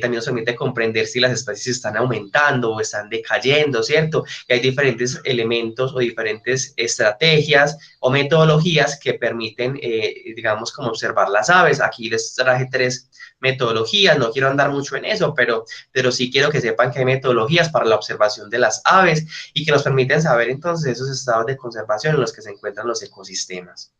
también nos permite comprender si las especies están aumentando o están decayendo, ¿cierto? Y hay diferentes elementos o diferentes estrategias o metodologías que permiten, digamos, como observar las aves. Aquí les traje 3 metodologías, no quiero andar mucho en eso, pero sí quiero que sepan que hay metodologías para la observación de las aves y que nos permiten saber entonces esos estados de conservación en los que se encuentran los ecosistemas.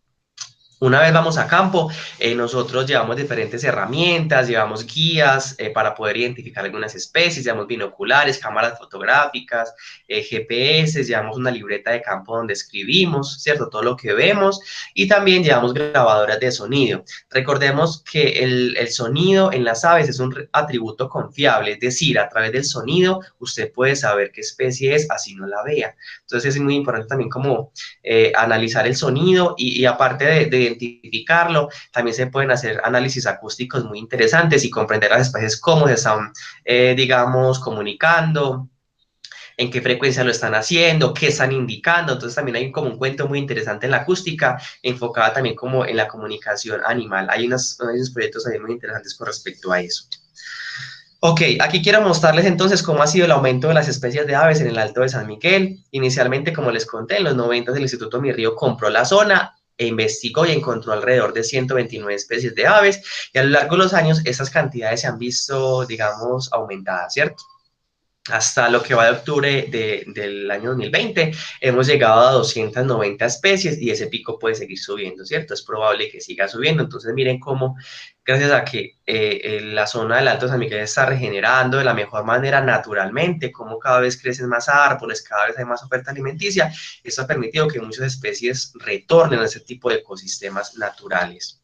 Una vez vamos a campo, nosotros llevamos diferentes herramientas, llevamos guías para poder identificar algunas especies, llevamos binoculares, cámaras fotográficas, GPS, llevamos una libreta de campo donde escribimos, ¿cierto? Todo lo que vemos y también llevamos grabadoras de sonido. Recordemos que el sonido en las aves es un atributo confiable, es decir, a través del sonido usted puede saber qué especie es, así no la vea. Entonces es muy importante también como analizar el sonido y aparte de identificarlo, también se pueden hacer análisis acústicos muy interesantes y comprender las especies cómo se están, digamos, comunicando, en qué frecuencia lo están haciendo, qué están indicando. Entonces también hay como un cuento muy interesante en la acústica, enfocada también como en la comunicación animal. Hay unos proyectos ahí muy interesantes con respecto a eso. Ok, aquí quiero mostrarles entonces cómo ha sido el aumento de las especies de aves en el Alto de San Miguel. Inicialmente, como les conté, en los 90 el Instituto Mirrío compró la zona e investigó y encontró alrededor de 129 especies de aves y a lo largo de los años esas cantidades se han visto, digamos, aumentadas, ¿cierto? Hasta lo que va de octubre del año 2020, hemos llegado a 290 especies y ese pico puede seguir subiendo, ¿cierto? Es probable que siga subiendo. Entonces, miren cómo, gracias a que la zona del Alto San Miguel está regenerando de la mejor manera naturalmente, como cada vez crecen más árboles, cada vez hay más oferta alimenticia, esto ha permitido que muchas especies retornen a ese tipo de ecosistemas naturales.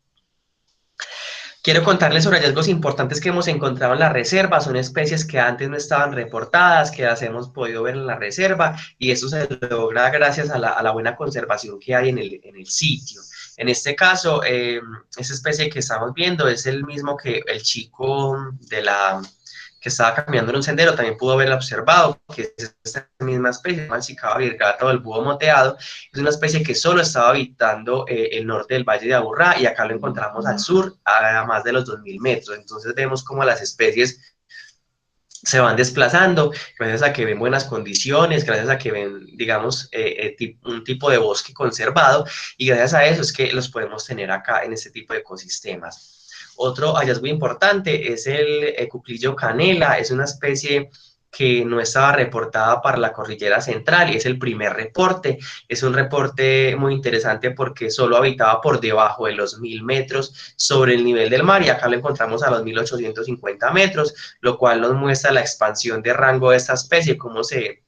Quiero contarles sobre hallazgos importantes que hemos encontrado en la reserva. Son especies que antes no estaban reportadas, que las hemos podido ver en la reserva, y eso se logra gracias a la buena conservación que hay en el sitio. En este caso, esa especie que estamos viendo es el mismo que el chico que estaba caminando en un sendero también pudo haberla observado, que es esta misma especie, el cicada virgata o el búho moteado. Es una especie que solo estaba habitando el norte del Valle de Aburrá y acá lo encontramos al sur a más de los 2000 metros. Entonces vemos cómo las especies se van desplazando gracias a que ven buenas condiciones, gracias a que ven, digamos, un tipo de bosque conservado y gracias a eso es que los podemos tener acá en este tipo de ecosistemas. Otro hallazgo importante es el cuclillo canela, es una especie que no estaba reportada para la cordillera central y es el primer reporte. Es un reporte muy interesante porque solo habitaba por debajo de los 1000 metros sobre el nivel del mar y acá lo encontramos a los 1850 metros, lo cual nos muestra la expansión de rango de esta especie, cómo se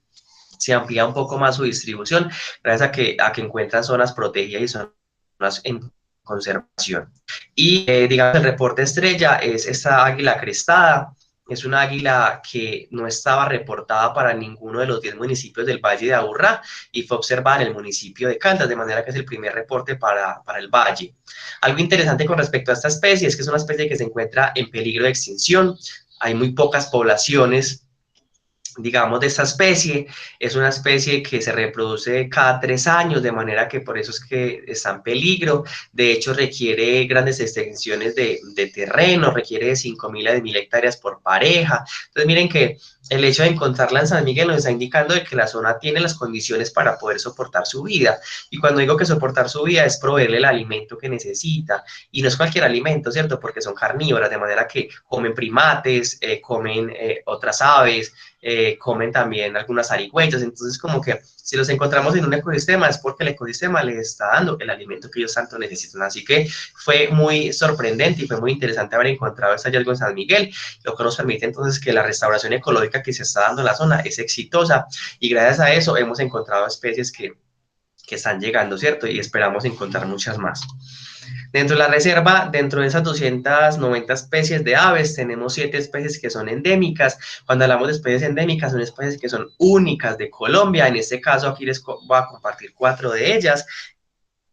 amplía un poco más su distribución gracias a que encuentran zonas protegidas y zonas en conservación. Y digamos, el reporte estrella es esta águila crestada, es un águila que no estaba reportada para ninguno de los 10 municipios del Valle de Aburrá y fue observada en el municipio de Caldas, de manera que es el primer reporte para el valle. Algo interesante con respecto a esta especie es que es una especie que se encuentra en peligro de extinción. Hay muy pocas poblaciones, digamos, de esta especie. Es una especie que se reproduce cada 3 años, de manera que por eso es que está en peligro. De hecho, requiere grandes extensiones de terreno, requiere de 5.000 a 10.000 hectáreas por pareja. Entonces, miren que el hecho de encontrarla en San Miguel nos está indicando de que la zona tiene las condiciones para poder soportar su vida. Y cuando digo que soportar su vida es proveerle el alimento que necesita. Y no es cualquier alimento, ¿cierto? Porque son carnívoras, de manera que comen primates, comen otras aves, comen también algunas zarigüeyas. Entonces, como que si los encontramos en un ecosistema es porque el ecosistema les está dando el alimento que ellos tanto necesitan. Así que fue muy sorprendente y fue muy interesante haber encontrado este hallazgo en San Miguel, lo que nos permite entonces que la restauración ecológica que se está dando en la zona es exitosa, y gracias a eso hemos encontrado especies que están llegando, ¿cierto? Y esperamos encontrar muchas más. Dentro de la reserva, dentro de esas 290 especies de aves, tenemos 7 especies que son endémicas. Cuando hablamos de especies endémicas, son especies que son únicas de Colombia. En este caso, aquí les voy a compartir 4 de ellas.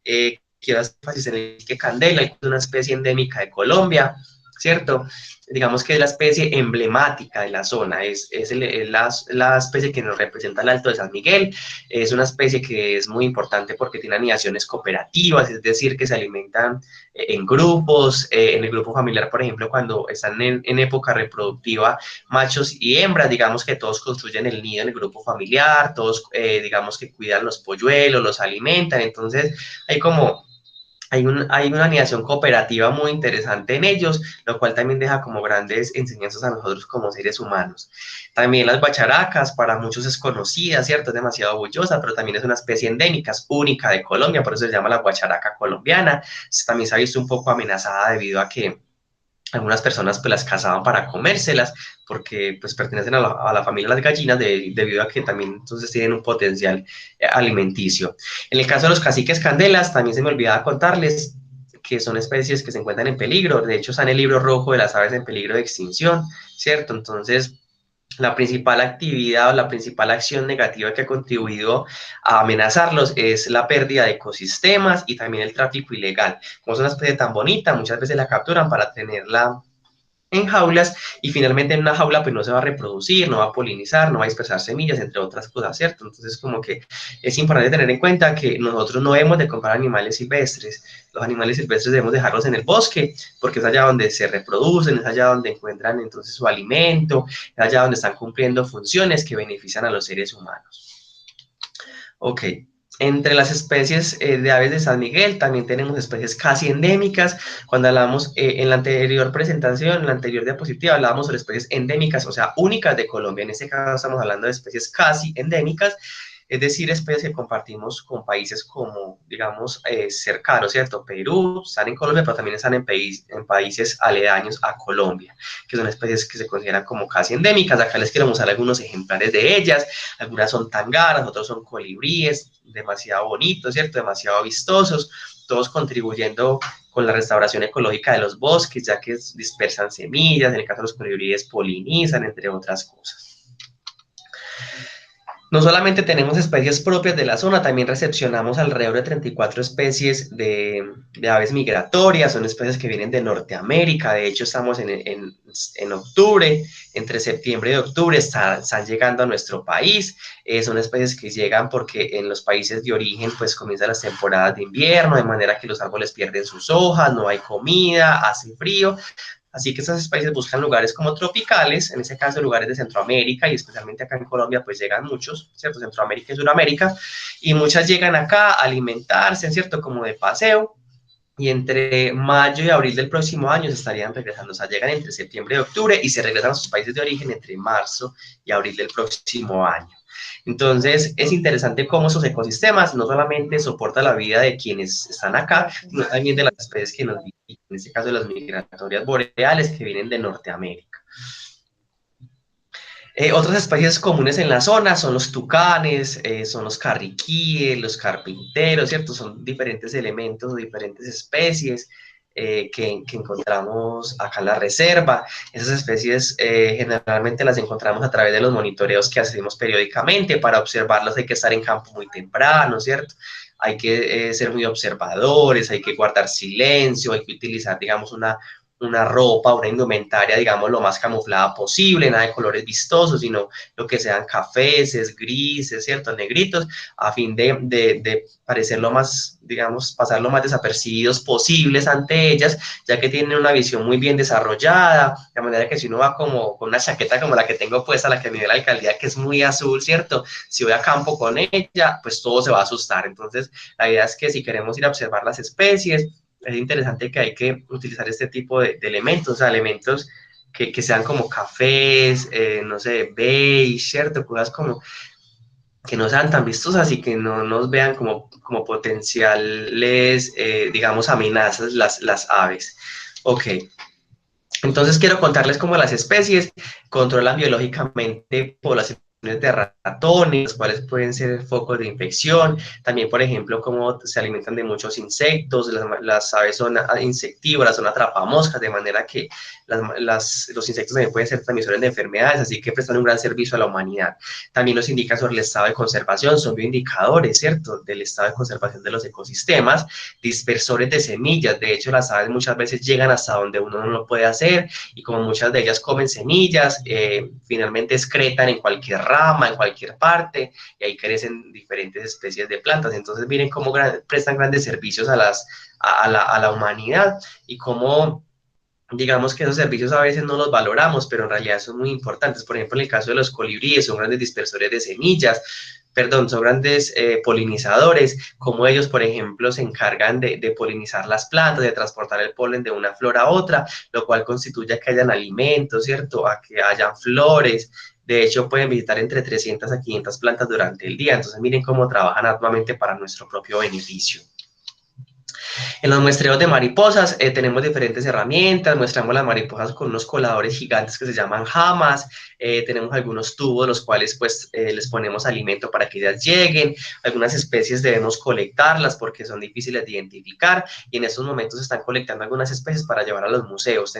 Quiero hacer énfasis en el que candela, es una especie endémica de Colombia, ¿cierto? Digamos que es la especie emblemática de la zona, es la especie que nos representa el Alto de San Miguel. Es una especie que es muy importante porque tiene anidaciones cooperativas, es decir, que se alimentan en grupos, en el grupo familiar, por ejemplo, cuando están en época reproductiva, machos y hembras, digamos que todos construyen el nido en el grupo familiar, todos, digamos que cuidan los polluelos, los alimentan. Entonces hay como hay una anidación cooperativa muy interesante en ellos, lo cual también deja como grandes enseñanzas a nosotros como seres humanos. También las guacharacas, para muchos es conocida, ¿cierto? Es demasiado orgullosa, pero también es una especie endémica, es única de Colombia, por eso se llama la guacharaca colombiana. También se ha visto un poco amenazada debido a que algunas personas pues las cazaban para comérselas, porque pues pertenecen a la familia de las gallinas, debido a que también entonces tienen un potencial alimenticio. En el caso de los caciques candelas, también se me olvidaba contarles que son especies que se encuentran en peligro. De hecho, está en el libro rojo de las aves en peligro de extinción, ¿cierto? Entonces, la principal actividad o la principal acción negativa que ha contribuido a amenazarlos es la pérdida de ecosistemas y también el tráfico ilegal. Como es una especie tan bonita, muchas veces la capturan para tenerla en jaulas, y finalmente en una jaula pues no se va a reproducir, no va a polinizar, no va a dispersar semillas, entre otras cosas, ¿cierto? Entonces como que es importante tener en cuenta que nosotros no debemos de comprar animales silvestres. Los animales silvestres debemos dejarlos en el bosque, porque es allá donde se reproducen, es allá donde encuentran entonces su alimento, es allá donde están cumpliendo funciones que benefician a los seres humanos. Ok. Entre las especies de aves de San Miguel también tenemos especies casi endémicas. Cuando hablamos en la anterior presentación, en la anterior diapositiva, hablábamos sobre especies endémicas, o sea, únicas de Colombia. En este caso estamos hablando de especies casi endémicas, es decir, especies que compartimos con países como, digamos, cercanos, ¿cierto? Perú, están en Colombia, pero también están en países aledaños a Colombia, que son especies que se consideran como casi endémicas. Acá les quiero mostrar algunos ejemplares de ellas. Algunas son tangaras, otros son colibríes, demasiado bonitos, ¿cierto? Demasiado vistosos, todos contribuyendo con la restauración ecológica de los bosques, ya que dispersan semillas, en el caso de los colibríes polinizan, entre otras cosas. No solamente tenemos especies propias de la zona, también recepcionamos alrededor de 34 especies de aves migratorias. Son especies que vienen de Norteamérica. De hecho, estamos en octubre, entre septiembre y octubre están llegando a nuestro país. Son especies que llegan porque en los países de origen pues comienzan las temporadas de invierno, de manera que los árboles pierden sus hojas, no hay comida, hace frío. Así que estas especies buscan lugares como tropicales, en este caso lugares de Centroamérica, y especialmente acá en Colombia pues llegan muchos, ¿cierto? Centroamérica y Sudamérica, y muchas llegan acá a alimentarse, ¿cierto? Como de paseo, y entre mayo y abril del próximo año se estarían regresando. O sea, llegan entre septiembre y octubre y se regresan a sus países de origen entre marzo y abril del próximo año. Entonces, es interesante cómo esos ecosistemas no solamente soportan la vida de quienes están acá, sino también de las especies que nos visitan, en este caso de las migratorias boreales que vienen de Norteamérica. Otras especies comunes en la zona son los tucanes, son los carriquíes, los carpinteros, ¿cierto? Son diferentes elementos o diferentes especies. que encontramos acá en la reserva. Esas especies generalmente las encontramos a través de los monitoreos que hacemos periódicamente. Para observarlas hay que estar en campo muy temprano, ¿cierto? Hay que ser muy observadores, hay que guardar silencio, hay que utilizar, digamos, una ropa, una indumentaria, digamos, lo más camuflada posible, nada de colores vistosos, sino lo que sean cafeses, grises, ¿cierto? Negritos, a fin de parecer lo más, digamos, pasar lo más desapercibidos posibles ante ellas, ya que tienen una visión muy bien desarrollada, de manera que si uno va como con una chaqueta como la que tengo puesta, la que me dio la alcaldía, que es muy azul, ¿cierto? Si voy a campo con ella, pues todo se va a asustar. Entonces, la idea es que si queremos ir a observar las especies, es interesante que hay que utilizar este tipo de elementos, o sea, elementos que sean como cafés, no sé, beige, ¿cierto? Cosas como que no sean tan vistosas y que no nos vean como potenciales, digamos, amenazas las aves. Ok, entonces quiero contarles cómo las especies controlan biológicamente poblaciones de ratones, los cuales pueden ser focos de infección. También, por ejemplo, cómo se alimentan de muchos insectos. Las aves son insectívoras, son atrapamoscas, de manera que los insectos también pueden ser transmisores de enfermedades, así que prestan un gran servicio a la humanidad. También nos indica sobre el estado de conservación, son bioindicadores, ¿cierto?, del estado de conservación de los ecosistemas, dispersores de semillas. De hecho, las aves muchas veces llegan hasta donde uno no lo puede hacer, y como muchas de ellas comen semillas, finalmente excretan en cualquier rama, en cualquier parte, y ahí crecen diferentes especies de plantas. Entonces miren cómo prestan grandes servicios a la humanidad, y cómo, digamos, que esos servicios a veces no los valoramos, pero en realidad son muy importantes. Por ejemplo, en el caso de los colibríes, son grandes dispersores de semillas, perdón, son grandes polinizadores, como ellos, por ejemplo, se encargan de polinizar las plantas, de transportar el polen de una flor a otra, lo cual constituye a que hayan alimentos, ¿cierto?, a que hayan flores. De hecho, pueden visitar entre 300 a 500 plantas durante el día. Entonces, miren cómo trabajan arduamente para nuestro propio beneficio. En los muestreos de mariposas tenemos diferentes herramientas, muestramos las mariposas con unos coladores gigantes que se llaman jamas, tenemos algunos tubos los cuales pues les ponemos alimento para que ellas lleguen. Algunas especies debemos colectarlas porque son difíciles de identificar, y en estos momentos se están colectando algunas especies para llevar a los museos.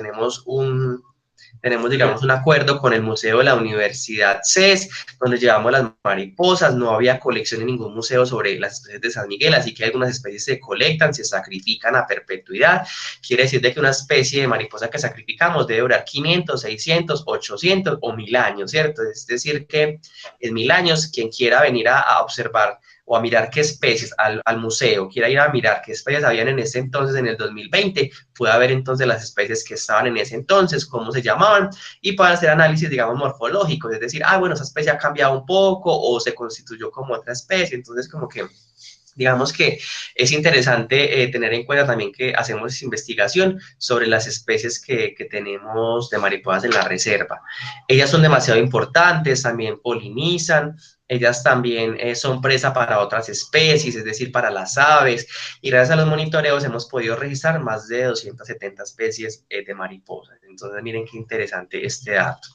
Tenemos, digamos, un acuerdo con el Museo de la Universidad CES, donde llevamos las mariposas. No había colección en ningún museo sobre las especies de San Miguel, así que algunas especies se colectan, se sacrifican a perpetuidad. Quiere decir de que una especie de mariposa que sacrificamos debe durar 500, 600, 800 o 1000 años, ¿cierto? Es decir, que en 1000 años, quien quiera venir a observar o a mirar qué especies al museo, quiera ir a mirar qué especies habían en ese entonces, en el 2020, pueda ver entonces las especies que estaban en ese entonces, cómo se llamaban, y para hacer análisis, digamos, morfológicos, es decir, bueno, esa especie ha cambiado un poco o se constituyó como otra especie. Entonces, como que digamos que es interesante tener en cuenta también que hacemos investigación sobre las especies que tenemos de mariposas en la reserva. Ellas son demasiado importantes, también polinizan, ellas también son presa para otras especies, es decir, para las aves, y gracias a los monitoreos hemos podido registrar más de 270 especies de mariposas. Entonces, miren qué interesante este dato.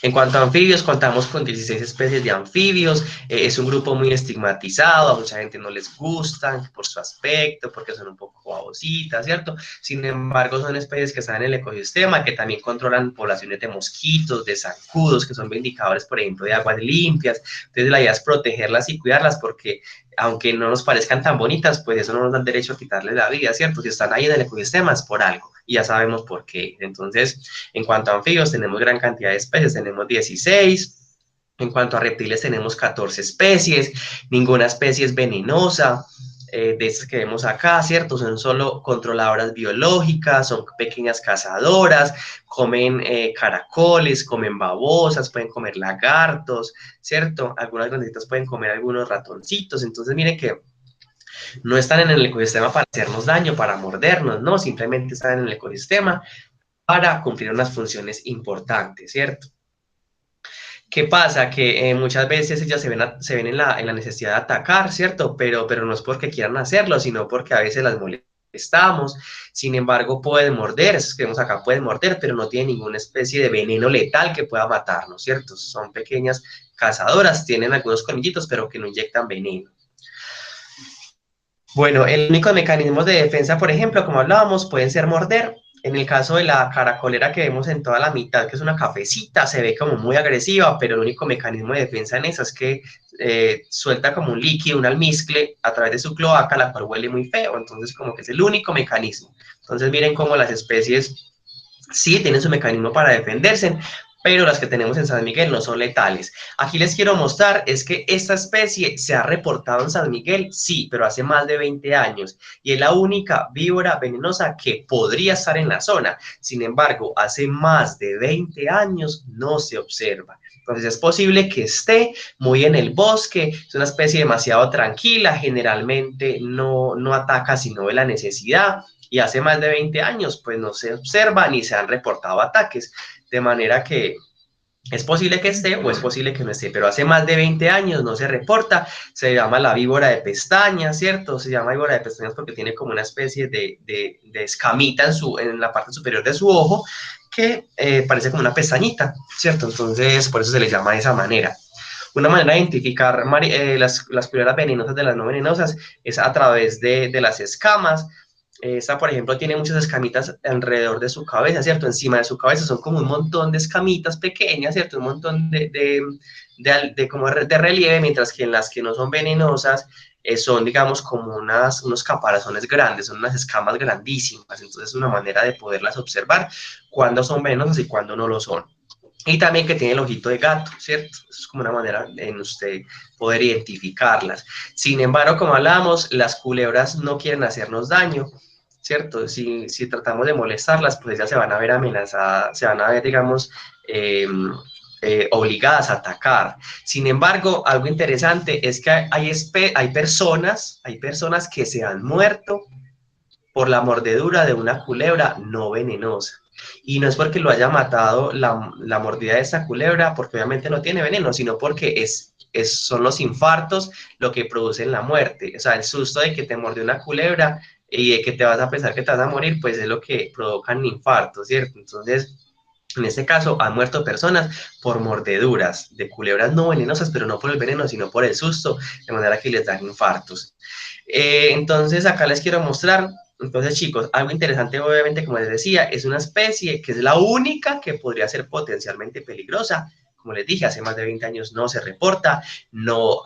En cuanto a anfibios, contamos con 16 especies de anfibios. Es un grupo muy estigmatizado, a mucha gente no les gustan por su aspecto, porque son un poco babositas, ¿cierto? Sin embargo, son especies que están en el ecosistema, que también controlan poblaciones de mosquitos, de zancudos, que son indicadores, por ejemplo, de aguas limpias. Entonces, la idea es protegerlas y cuidarlas, porque aunque no nos parezcan tan bonitas, pues eso no nos da el derecho a quitarles la vida, ¿cierto? Si están ahí en el ecosistema es por algo, y ya sabemos por qué. Entonces, en cuanto a anfibios, tenemos gran cantidad de especies, tenemos 16. En cuanto a reptiles, tenemos 14 especies, ninguna especie es venenosa. De estas que vemos acá, ¿cierto? Son solo controladoras biológicas, son pequeñas cazadoras, comen caracoles, comen babosas, pueden comer lagartos, ¿cierto? Algunas grandecitas pueden comer algunos ratoncitos. Entonces, miren que no están en el ecosistema para hacernos daño, para mordernos, no, simplemente están en el ecosistema para cumplir unas funciones importantes, ¿cierto? ¿Qué pasa? Que muchas veces ellas se ven en la necesidad de atacar, ¿cierto? Pero no es porque quieran hacerlo, sino porque a veces las molestamos. Sin embargo, pueden morder, esos que vemos acá pueden morder, pero no tienen ninguna especie de veneno letal que pueda matarnos, ¿cierto? Son pequeñas cazadoras, tienen algunos colmillitos, pero que no inyectan veneno. Bueno, el único mecanismo de defensa, por ejemplo, como hablábamos, pueden ser morder. En el caso de la caracolera que vemos en toda la mitad, que es una cafecita, se ve como muy agresiva, pero el único mecanismo de defensa en esa es que suelta como un líquido, un almizcle a través de su cloaca, la cual huele muy feo. Entonces, como que es el único mecanismo. Entonces, miren cómo las especies sí tienen su mecanismo para defenderse, pero las que tenemos en San Miguel no son letales. Aquí les quiero mostrar es que esta especie se ha reportado en San Miguel, sí, pero hace más de 20 años, y es la única víbora venenosa que podría estar en la zona. Sin embargo, hace más de 20 años no se observa. Entonces es posible que esté muy en el bosque, es una especie demasiado tranquila, generalmente no ataca si no ve la necesidad, y hace más de 20 años pues no se observa ni se han reportado ataques, de manera que es posible que esté o es posible que no esté, pero hace más de 20 años no se reporta, se llama la víbora de pestañas, ¿cierto? Se llama víbora de pestañas porque tiene como una especie de escamita en la parte superior de su ojo que parece como una pestañita, ¿cierto? Entonces por eso se le llama de esa manera. Una manera de identificar las culebras venenosas de las no venenosas es a través de las escamas. Esta, por ejemplo, tiene muchas escamitas alrededor de su cabeza, ¿cierto? Encima de su cabeza son como un montón de escamitas pequeñas, ¿cierto? Un montón como de relieve, mientras que en las que no son venenosas son, digamos, como unos caparazones grandes, son unas escamas grandísimas. Entonces es una manera de poderlas observar cuándo son venenosas y cuándo no lo son. Y también que tiene el ojito de gato, ¿cierto? Eso es como una manera en usted poder identificarlas. Sin embargo, como hablábamos, las culebras no quieren hacernos daño, ¿cierto? Si tratamos de molestarlas, pues ellas se van a ver amenazadas, se van a ver, digamos, eh, obligadas a atacar. Sin embargo, algo interesante es que hay personas que se han muerto por la mordedura de una culebra no venenosa. Y no es porque lo haya matado la mordida de esta culebra, porque obviamente no tiene veneno, sino porque son los infartos lo que producen la muerte. O sea, el susto de que te mordió una culebra y de que te vas a pensar que te vas a morir, pues es lo que provocan infartos, ¿cierto? Entonces, en este caso, han muerto personas por mordeduras de culebras no venenosas, pero no por el veneno, sino por el susto, de manera que les dan infartos. Entonces, acá les quiero mostrar, entonces chicos, algo interesante obviamente, como les decía, es una especie que es la única que podría ser potencialmente peligrosa. Como les dije, hace más de 20 años no se reporta, no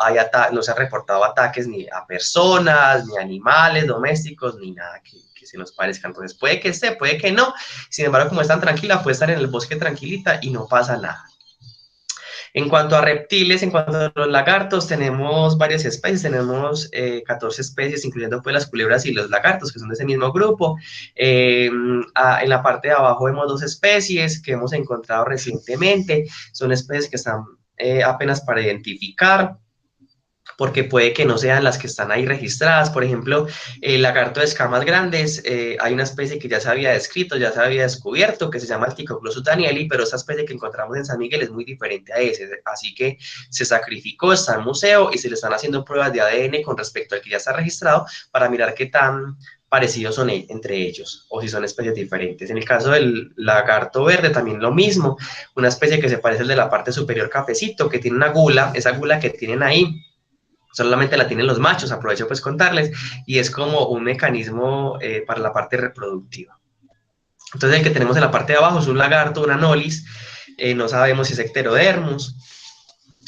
se han reportado ataques ni a personas, ni a animales domésticos, ni nada que se nos parezca. Entonces puede que esté, puede que no. Sin embargo, como es tan tranquila, puede estar en el bosque tranquilita y no pasa nada. En cuanto a reptiles, en cuanto a los lagartos, tenemos varias especies, tenemos 14 especies, incluyendo pues las culebras y los lagartos, que son de ese mismo grupo. En la parte de abajo vemos dos especies que hemos encontrado recientemente, son especies que están apenas para identificar, porque puede que no sean las que están ahí registradas. Por ejemplo, el lagarto de escamas grandes, hay una especie que ya se había descrito, ya se había descubierto, que se llama el Ticoclosus danieli, pero esa especie que encontramos en San Miguel es muy diferente a ese, así que se sacrificó, está en museo y se le están haciendo pruebas de ADN con respecto al que ya está registrado para mirar qué tan parecidos son entre ellos o si son especies diferentes. En el caso del lagarto verde también lo mismo, una especie que se parece al de la parte superior cafecito, que tiene una gula, esa gula que tienen ahí solamente la tienen los machos, aprovecho pues contarles, y es como un mecanismo para la parte reproductiva. Entonces el que tenemos en la parte de abajo es un lagarto, una anolis, no sabemos si es ecterodermus,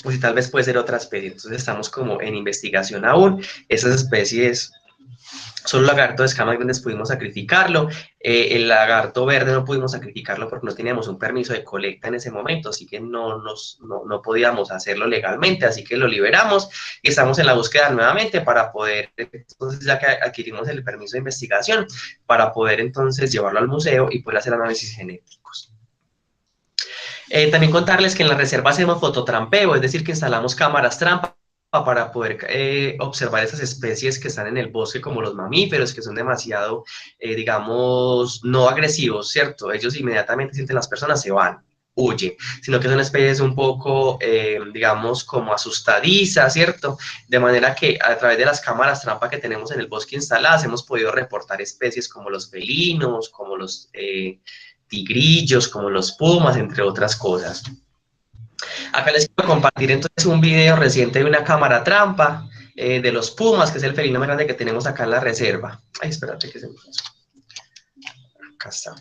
o si tal vez puede ser otra especie, entonces estamos como en investigación aún, esas especies solo el lagarto de escamas grandes pudimos sacrificarlo, el lagarto verde no pudimos sacrificarlo porque no teníamos un permiso de colecta en ese momento, así que no podíamos hacerlo legalmente, así que lo liberamos y estamos en la búsqueda nuevamente para poder, entonces ya que adquirimos el permiso de investigación, para poder entonces llevarlo al museo y poder hacer análisis genéticos. También contarles que en la reserva hacemos fototrampeo, es decir, que instalamos cámaras trampa para poder observar esas especies que están en el bosque, como los mamíferos, que son demasiado, digamos, no agresivos, ¿cierto? Ellos inmediatamente sienten las personas, se van, huyen, sino que son especies un poco, digamos, como asustadizas, ¿cierto? De manera que a través de las cámaras trampa que tenemos en el bosque instaladas hemos podido reportar especies como los felinos, como los tigrillos, como los pumas, entre otras cosas. Acá les quiero compartir entonces un video reciente de una cámara trampa. de los pumas, que es el felino más grande que tenemos acá en la reserva. Ay, espérate que se me pasó. Acá está.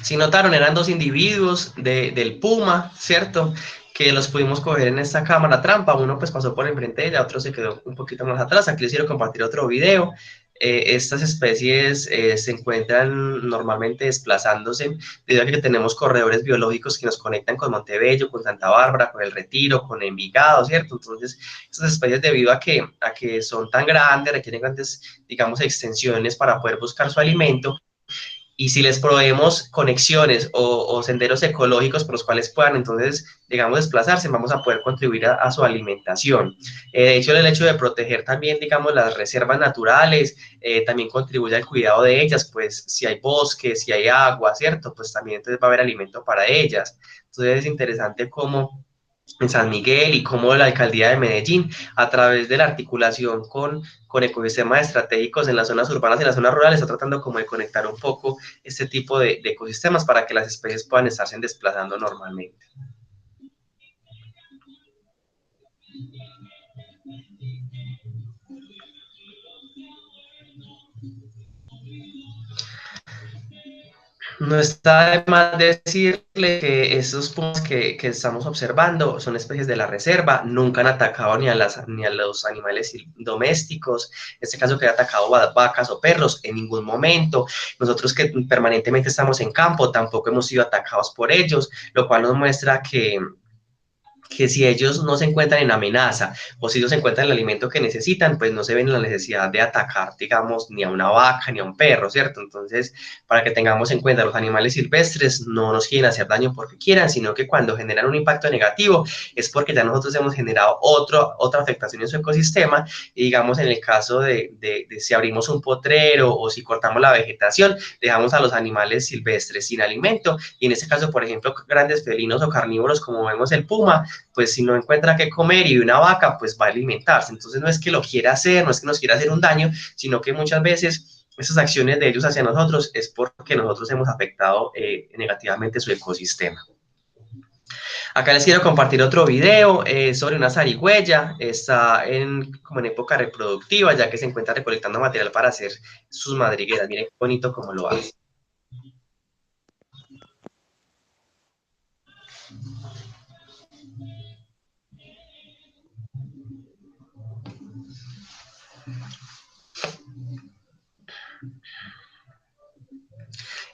Si notaron, eran dos individuos del puma, ¿cierto? Que los pudimos coger en esta cámara trampa. Uno pues pasó por enfrente de ella, otro se quedó un poquito más atrás. Aquí les quiero compartir otro video. Estas especies se encuentran normalmente desplazándose debido a que tenemos corredores biológicos que nos conectan con Montebello, con Santa Bárbara, con El Retiro, con Envigado, ¿cierto? Entonces, estas especies debido a que son tan grandes, requieren grandes, digamos, extensiones para poder buscar su alimento, y si les proveemos conexiones o senderos ecológicos por los cuales puedan entonces, digamos, desplazarse, vamos a poder contribuir a su alimentación. De hecho, el hecho de proteger también, digamos, las reservas naturales, también contribuye al cuidado de ellas, pues si hay bosque, si hay agua, ¿cierto? Pues también entonces va a haber alimento para ellas. Entonces es interesante cómo en San Miguel y cómo la alcaldía de Medellín, a través de la articulación con ecosistemas estratégicos en las zonas urbanas y en las zonas rurales, está tratando como de conectar un poco este tipo de ecosistemas para que las especies puedan estarse desplazando normalmente. No está de más decirle que estos pumas que estamos observando son especies de la reserva, nunca han atacado ni a los animales domésticos, en este caso que han atacado vacas o perros en ningún momento. Nosotros que permanentemente estamos en campo tampoco hemos sido atacados por ellos, lo cual nos muestra que si ellos no se encuentran en amenaza o si ellos se encuentran el alimento que necesitan, pues no se ven en la necesidad de atacar, digamos, ni a una vaca ni a un perro, ¿cierto? Entonces, para que tengamos en cuenta, los animales silvestres no nos quieren hacer daño porque quieran, sino que cuando generan un impacto negativo es porque ya nosotros hemos generado otra afectación en su ecosistema, y digamos, en el caso de si abrimos un potrero o si cortamos la vegetación, dejamos a los animales silvestres sin alimento, y en este caso, por ejemplo, grandes felinos o carnívoros, como vemos el puma, pues si no encuentra qué comer y una vaca, pues va a alimentarse. Entonces no es que lo quiera hacer, no es que nos quiera hacer un daño, sino que muchas veces esas acciones de ellos hacia nosotros es porque nosotros hemos afectado negativamente su ecosistema. Acá les quiero compartir otro video sobre una zarigüeya. Está como en época reproductiva, ya que se encuentra recolectando material para hacer sus madrigueras. Miren qué bonito como lo hace.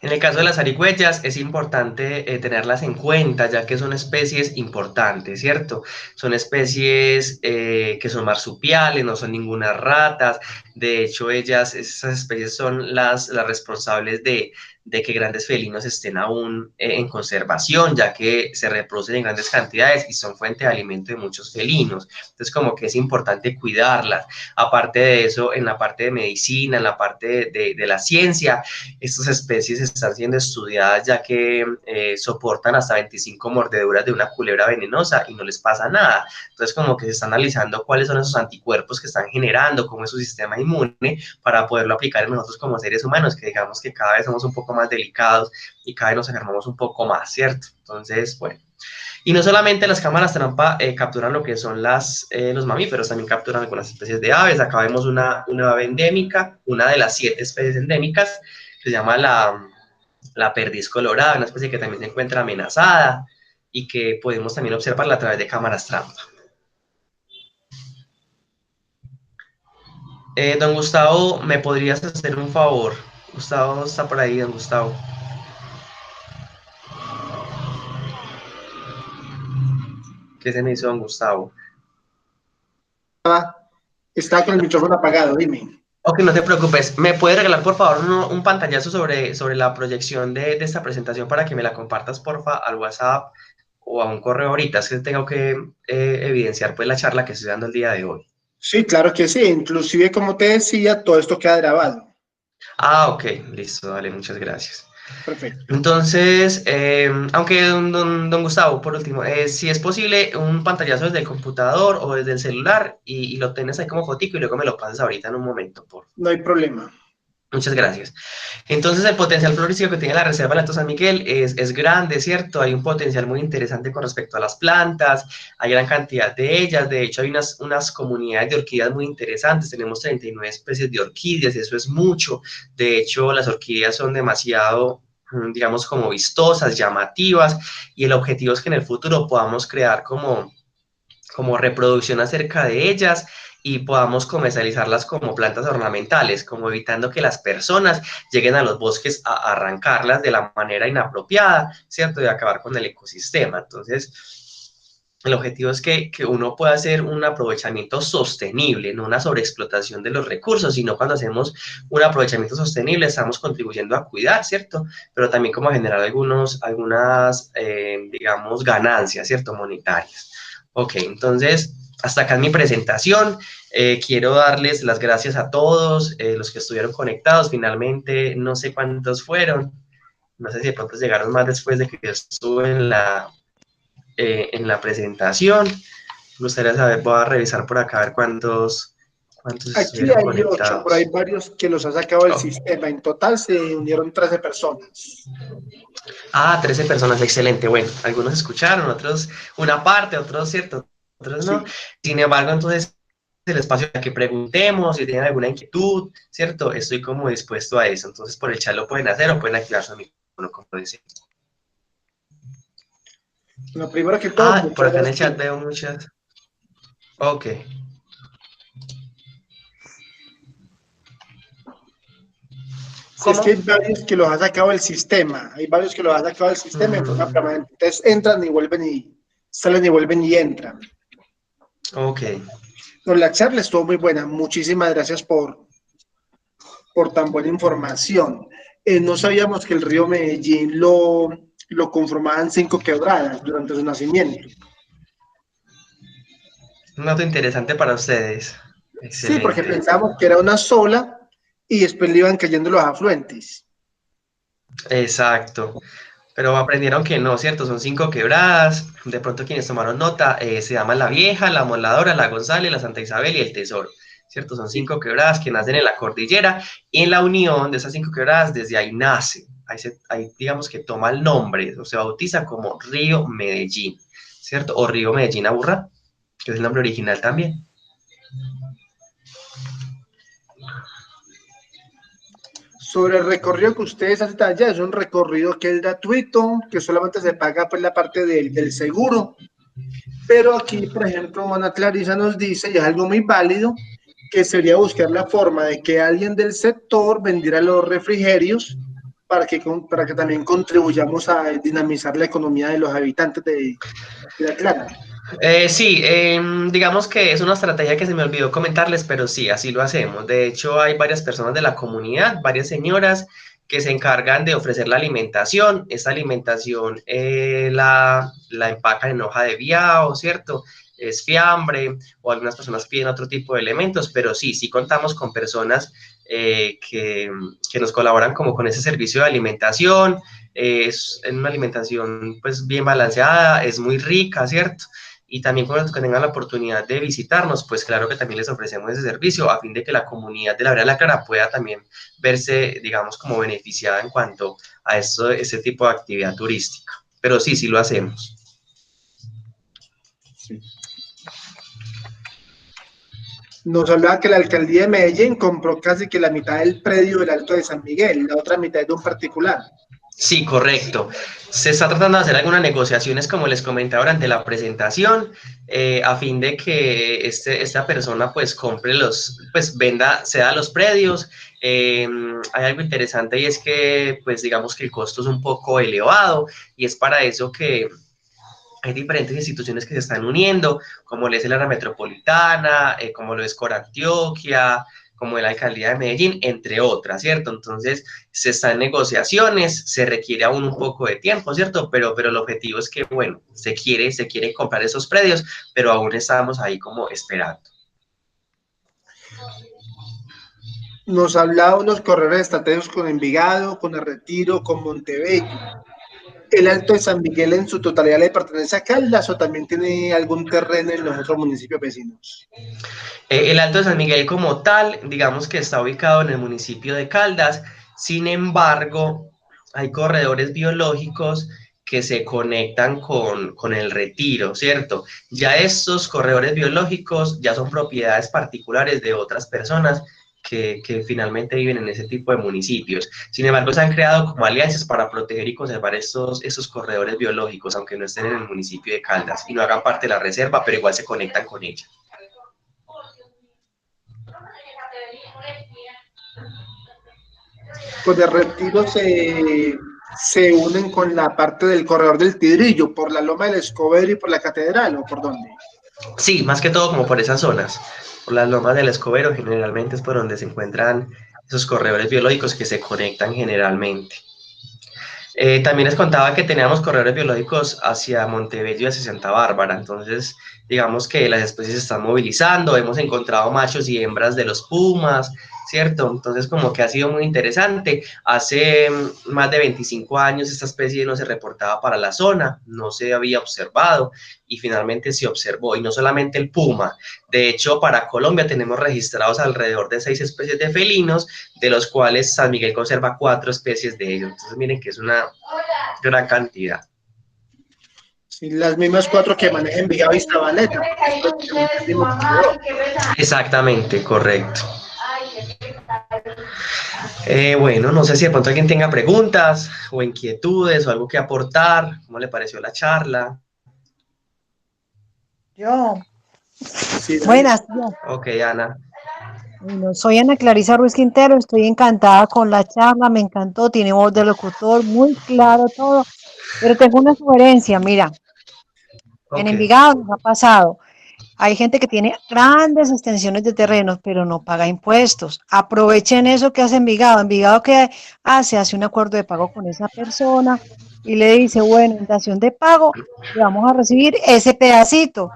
En el caso de las zarigüeyas es importante tenerlas en cuenta, ya que son especies importantes, ¿cierto? Son especies que son marsupiales, no son ninguna ratas. De hecho, esas especies son las responsables de que grandes felinos estén aún en conservación, ya que se reproducen en grandes cantidades y son fuente de alimento de muchos felinos. Entonces, como que es importante cuidarlas. Aparte de eso, en la parte de medicina, en la parte de la ciencia, estas especies están siendo estudiadas ya que soportan hasta 25 mordeduras de una culebra venenosa y no les pasa nada. Entonces, como que se está analizando cuáles son esos anticuerpos que están generando, cómo es su sistema inmune, para poderlo aplicar en nosotros como seres humanos, que digamos que cada vez somos un poco más delicados y cada vez nos enfermamos un poco más, ¿cierto? Entonces, bueno. Y no solamente las cámaras trampa capturan lo que son los mamíferos, también capturan algunas especies de aves. Acá vemos una ave endémica, una de las 7 especies endémicas, que se llama la perdiz colorada, una especie que también se encuentra amenazada y que podemos también observarla a través de cámaras trampa. Don Gustavo, ¿me podrías hacer un favor? Gustavo está por ahí, don Gustavo. ¿Qué se me hizo, don Gustavo? Está con el micrófono apagado, dime. Ok, no te preocupes. ¿Me puedes regalar, por favor, un pantallazo sobre la proyección de esta presentación para que me la compartas, porfa, al WhatsApp o a un correo ahorita? Es que tengo que evidenciar pues la charla que estoy dando el día de hoy. Sí, claro que sí. Inclusive, como te decía, todo esto queda grabado. Ah, ok, listo, dale, muchas gracias. Perfecto. Entonces, aunque don Gustavo, por último, si es posible, un pantallazo desde el computador o desde el celular y lo tienes ahí como fotico y luego me lo pasas ahorita en un momento, por favor. No hay problema. Muchas gracias. Entonces, el potencial florístico que tiene la Reserva del Alto San Miguel es grande, ¿cierto? Hay un potencial muy interesante con respecto a las plantas, hay gran cantidad de ellas, de hecho hay unas comunidades de orquídeas muy interesantes, tenemos 39 especies de orquídeas, eso es mucho, de hecho las orquídeas son demasiado, digamos, como vistosas, llamativas, y el objetivo es que en el futuro podamos crear como reproducción acerca de ellas y podamos comercializarlas como plantas ornamentales, como evitando que las personas lleguen a los bosques a arrancarlas de la manera inapropiada, ¿cierto? Y acabar con el ecosistema. Entonces, el objetivo es que uno pueda hacer un aprovechamiento sostenible, no una sobreexplotación de los recursos, sino cuando hacemos un aprovechamiento sostenible estamos contribuyendo a cuidar, ¿cierto? Pero también como a generar algunas, digamos, ganancias, ¿cierto? Monetarias. Ok, entonces, hasta acá es mi presentación. Quiero darles las gracias a todos los que estuvieron conectados. Finalmente, no sé cuántos fueron. No sé si de pronto llegaron más después de que yo estuve en la presentación. Me gustaría saber, voy a revisar por acá a ver cuántos Aquí estuvieron hay 8, pero hay conectados. varios que los ha sacado el Oh, sistema. En total se unieron 13 personas. 13 personas, excelente. Bueno, algunos escucharon, otros una parte, otros cierto, otros no. Sí. Sin embargo, entonces el espacio para que preguntemos si tienen alguna inquietud, ¿cierto? Estoy como dispuesto a eso. Entonces, por el chat lo pueden hacer o pueden activar su micrófono, como dicen. Lo primero que todo, Ah, por muchas acá en el gracias. chat veo muchas. Ok. Si es que ¿Cómo? hay varios que los ha sacado el sistema, hay varios que los ha sacado el sistema en forma Mm, permanente. Entonces entran y vuelven y salen y vuelven y entran. ok. Pero la charla estuvo muy buena. Muchísimas gracias por tan buena información. No sabíamos que el río Medellín lo conformaban 5 quebradas durante su nacimiento. Un dato interesante para ustedes. Sí, porque Excelente. pensábamos que era una sola y después le iban cayendo los afluentes. Exacto. Pero aprendieron que no, ¿cierto? Son 5 quebradas. De pronto quienes tomaron nota se llaman La Vieja, La Moladora, La González, La Santa Isabel y El Tesoro, ¿cierto? Son Sí. 5 quebradas que nacen en la cordillera y en la unión de esas 5 quebradas, desde ahí nace. Ahí digamos que toma el nombre, o se bautiza como Río Medellín, ¿cierto? O Río Medellín Aburrá, que es el nombre original también. Sobre el recorrido que ustedes hacen allá, es un recorrido que es gratuito, que solamente se paga pues la parte del seguro. Pero aquí, por ejemplo, Ana Clarisa nos dice, y es algo muy válido, que sería buscar la forma de que alguien del sector vendiera los refrigerios para que también contribuyamos a dinamizar la economía de los habitantes de la Clara. Sí, digamos que es una estrategia que se me olvidó comentarles, pero sí, así lo hacemos. De hecho, hay varias personas de la comunidad, varias señoras que se encargan de ofrecer la alimentación. Esta alimentación la empacan en hoja de viao, ¿cierto? Es fiambre, o algunas personas piden otro tipo de elementos, pero sí, sí contamos con personas que nos colaboran como con ese servicio de alimentación. Es una alimentación pues bien balanceada, es muy rica, ¿cierto? Y también cuando que tengan la oportunidad de visitarnos, pues claro que también les ofrecemos ese servicio a fin de que la comunidad de la Vereda de la Clara pueda también verse, digamos, como beneficiada en cuanto a ese tipo de actividad turística. Pero sí, sí lo hacemos. Sí. Nos hablaba que la alcaldía de Medellín compró casi que la mitad del predio del Alto de San Miguel, la otra mitad es de un particular. Sí, correcto. Se está tratando de hacer algunas negociaciones, como les comenté durante la presentación, a fin de que esta persona pues compre pues venda, sea los predios. Hay algo interesante y es que pues digamos que el costo es un poco elevado y es para eso que hay diferentes instituciones que se están uniendo, como lo es el área metropolitana, como lo es Corantioquia, como la alcaldía de Medellín, entre otras, ¿cierto? Entonces, se están en negociaciones, se requiere aún un poco de tiempo, ¿cierto? Pero el objetivo es que, bueno, se quiere comprar esos predios, pero aún estamos ahí como esperando. Nos hablaba unos corredores estratégicos con Envigado, con El Retiro, con Montebello. ¿El Alto de San Miguel en su totalidad le pertenece a Caldas o también tiene algún terreno en los otros municipios vecinos? El Alto de San Miguel como tal, digamos que está ubicado en el municipio de Caldas, sin embargo, hay corredores biológicos que se conectan con el retiro, ¿cierto? Ya estos corredores biológicos ya son propiedades particulares de otras personas que finalmente viven en ese tipo de municipios. Sin embargo, se han creado como alianzas para proteger y conservar estos corredores biológicos, aunque no estén en el municipio de Caldas y no hagan parte de la reserva, pero igual se conectan con ella. Pues de retiro se unen con la parte del corredor del Tidrillo, por la Loma del Escobedo y por la Catedral, ¿o por dónde? Sí, más que todo como por esas zonas, por las lomas del Escobero, generalmente es por donde se encuentran esos corredores biológicos que se conectan generalmente. También les contaba que teníamos corredores biológicos hacia Montebello y hacia Santa Bárbara, entonces digamos que las especies se están movilizando, hemos encontrado machos y hembras de los pumas, ¿cierto? Entonces como que ha sido muy interesante. Hace más de 25 años esta especie no se reportaba para la zona, no se había observado y finalmente se observó, y no solamente el puma, de hecho para Colombia tenemos registrados alrededor de 6 especies de felinos, de los cuales San Miguel conserva 4 especies de ellos. Entonces miren que es una gran cantidad. Sí, las mismas 4 que maneja Envigado y Zabaleta, porque es prácticamente el mismo corredor. Exactamente, correcto. Bueno, no sé si de pronto alguien tenga preguntas o inquietudes o algo que aportar. ¿Cómo le pareció la charla? Yo, Sí, Dani. buenas, yo. Ok, Ana. Bueno, soy Ana Clarisa Ruiz Quintero, estoy encantada con la charla, me encantó, tiene voz de locutor, muy claro todo, pero tengo una sugerencia, mira, en Ok. Envigado nos ha pasado, hay gente que tiene grandes extensiones de terrenos, pero no paga impuestos. Aprovechen eso que hace Envigado. Envigado que hace, hace un acuerdo de pago con esa persona y le dice, bueno, en dación de pago, le vamos a recibir ese pedacito.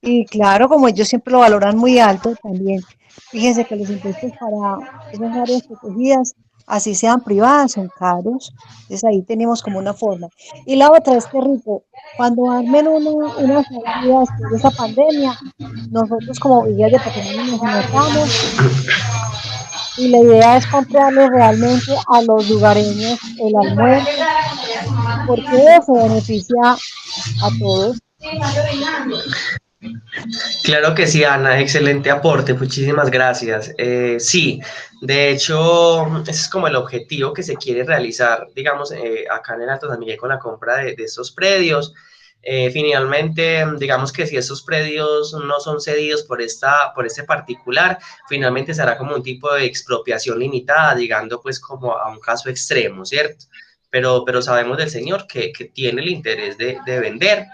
Y claro, como ellos siempre lo valoran muy alto, también fíjense que los impuestos para esas áreas protegidas, así sean privadas, son caros. Entonces ahí tenemos como una forma. Y la otra es que, Rico, cuando armen una salida después de esa pandemia, nosotros como guías de patrimonio nos anotamos y la idea es comprarle realmente a los lugareños el almuerzo, porque eso beneficia a todos. Claro que sí, Ana, excelente aporte, muchísimas gracias. Sí, de hecho, ese es como el objetivo que se quiere realizar, digamos, acá en el Alto San Miguel con la compra de estos predios. Finalmente, digamos que si estos predios no son cedidos por este particular, finalmente será como un tipo de expropiación limitada, llegando pues como a un caso extremo, ¿cierto? Pero sabemos del señor que tiene el interés de vender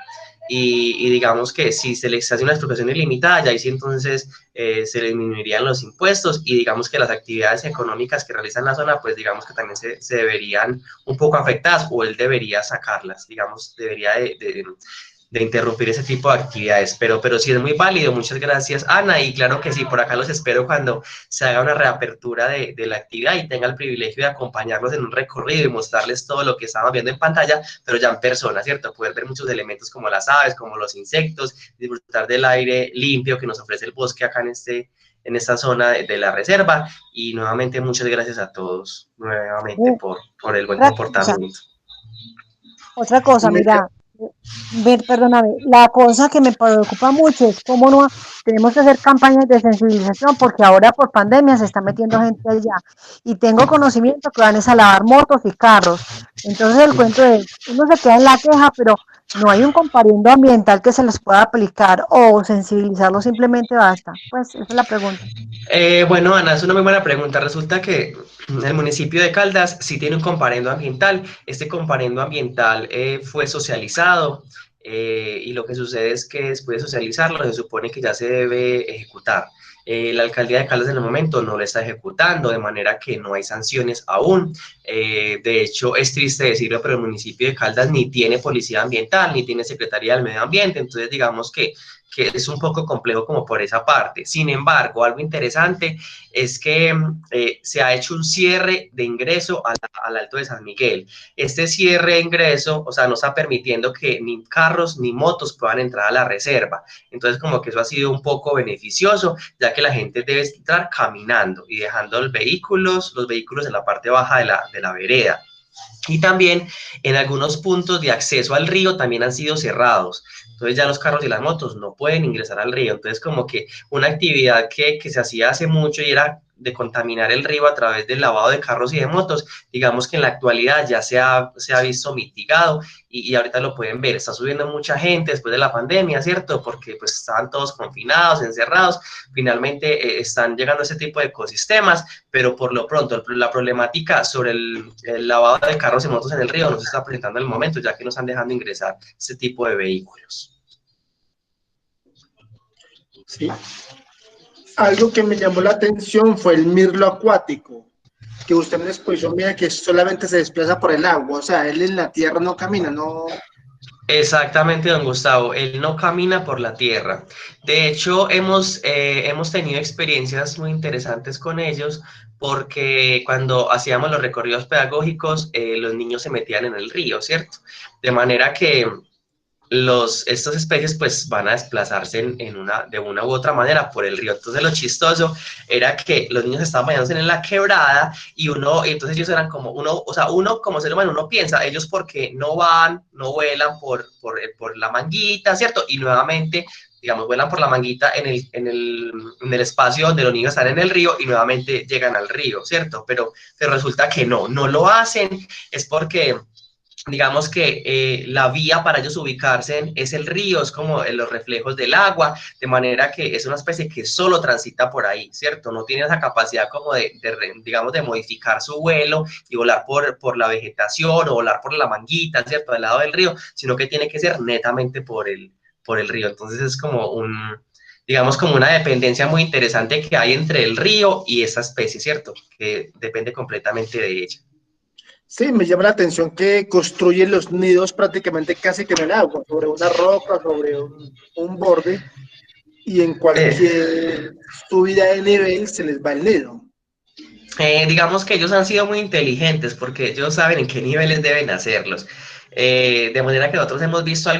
y digamos que si se les hace una expropiación ilimitada, ya ahí sí entonces se le disminuirían los impuestos y digamos que las actividades económicas que realiza en la zona, pues digamos que también se deberían un poco afectadas o él debería sacarlas, digamos, debería de interrumpir ese tipo de actividades, pero sí es muy válido, muchas gracias Ana, y claro que sí, por acá los espero cuando se haga una reapertura de la actividad y tenga el privilegio de acompañarlos en un recorrido y mostrarles todo lo que estamos viendo en pantalla, pero ya en persona, ¿cierto? Poder ver muchos elementos como las aves, como los insectos, disfrutar del aire limpio que nos ofrece el bosque acá en esta zona de la reserva, y nuevamente muchas gracias a todos, nuevamente por el buen Otra cosa, comportamiento. Otra cosa, Me- mira, perdóname, la cosa que me preocupa mucho es cómo no tenemos que hacer campañas de sensibilización porque ahora por pandemia se está metiendo gente allá y tengo conocimiento que van a lavar motos y carros. Entonces el cuento es, uno se queda en la queja, pero no hay un comparendo ambiental que se les pueda aplicar o sensibilizarlo simplemente basta. Pues esa es la pregunta. Bueno, Ana, es una muy buena pregunta. Resulta que el municipio de Caldas sí tiene un comparendo ambiental. Este comparendo ambiental fue socializado y lo que sucede es que después de socializarlo se supone que ya se debe ejecutar. La alcaldía de Caldas en el momento no lo está ejecutando, de manera que no hay sanciones aún. De hecho, es triste decirlo, pero el municipio de Caldas ni tiene policía ambiental, ni tiene Secretaría del Medio Ambiente, entonces digamos que es un poco complejo como por esa parte. Sin embargo, algo interesante es que se ha hecho un cierre de ingreso al Alto de San Miguel. Este cierre de ingreso, o sea, no está permitiendo que ni carros ni motos puedan entrar a la reserva. Entonces, como que eso ha sido un poco beneficioso, ya que la gente debe entrar caminando y dejando los vehículos en la parte baja de la vereda. Y también en algunos puntos de acceso al río también han sido cerrados. Entonces ya los carros y las motos no pueden ingresar al río. Entonces como que una actividad que se hacía hace mucho y era de contaminar el río a través del lavado de carros y de motos, digamos que en la actualidad ya se ha visto mitigado y ahorita lo pueden ver. Está subiendo mucha gente después de la pandemia, ¿cierto? Porque pues estaban todos confinados, encerrados. Finalmente están llegando a ese tipo de ecosistemas, pero por lo pronto la problemática sobre el lavado de carros y motos en el río no se está presentando en el momento, ya que no están dejando ingresar este tipo de vehículos. Sí. Algo que me llamó la atención fue el mirlo acuático, que usted en la exposición mira que solamente se desplaza por el agua, o sea, él en la tierra no camina, no. Exactamente, don Gustavo, él no camina por la tierra. De hecho, hemos tenido experiencias muy interesantes con ellos porque cuando hacíamos los recorridos pedagógicos, los niños se metían en el río, ¿cierto? De manera que estas especies pues van a desplazarse de una u otra manera por el río. Entonces lo chistoso era que los niños estaban bañándose en la quebrada y entonces ellos eran como o sea, uno como ser humano, uno piensa, ellos porque no van, no vuelan por la manguita, ¿cierto? Y nuevamente, digamos, vuelan por la manguita en el espacio donde los niños están en el río y nuevamente llegan al río, ¿cierto? Pero resulta que no lo hacen, es porque digamos que la vía para ellos ubicarse es el río, es como los reflejos del agua, de manera que es una especie que solo transita por ahí, ¿cierto? No tiene esa capacidad como digamos, de modificar su vuelo y volar por la vegetación o volar por la manguita, ¿cierto? Del lado del río, sino que tiene que ser netamente por el río. Entonces es como digamos, como una dependencia muy interesante que hay entre el río y esa especie, ¿cierto? Que depende completamente de ella. Sí, me llama la atención que construyen los nidos prácticamente casi que en el agua, sobre una roca, sobre un borde, y en Eh, cualquier subida de nivel se les va el nido. digamos que ellos han sido muy inteligentes porque ellos saben en qué niveles deben hacerlos. De manera que nosotros hemos visto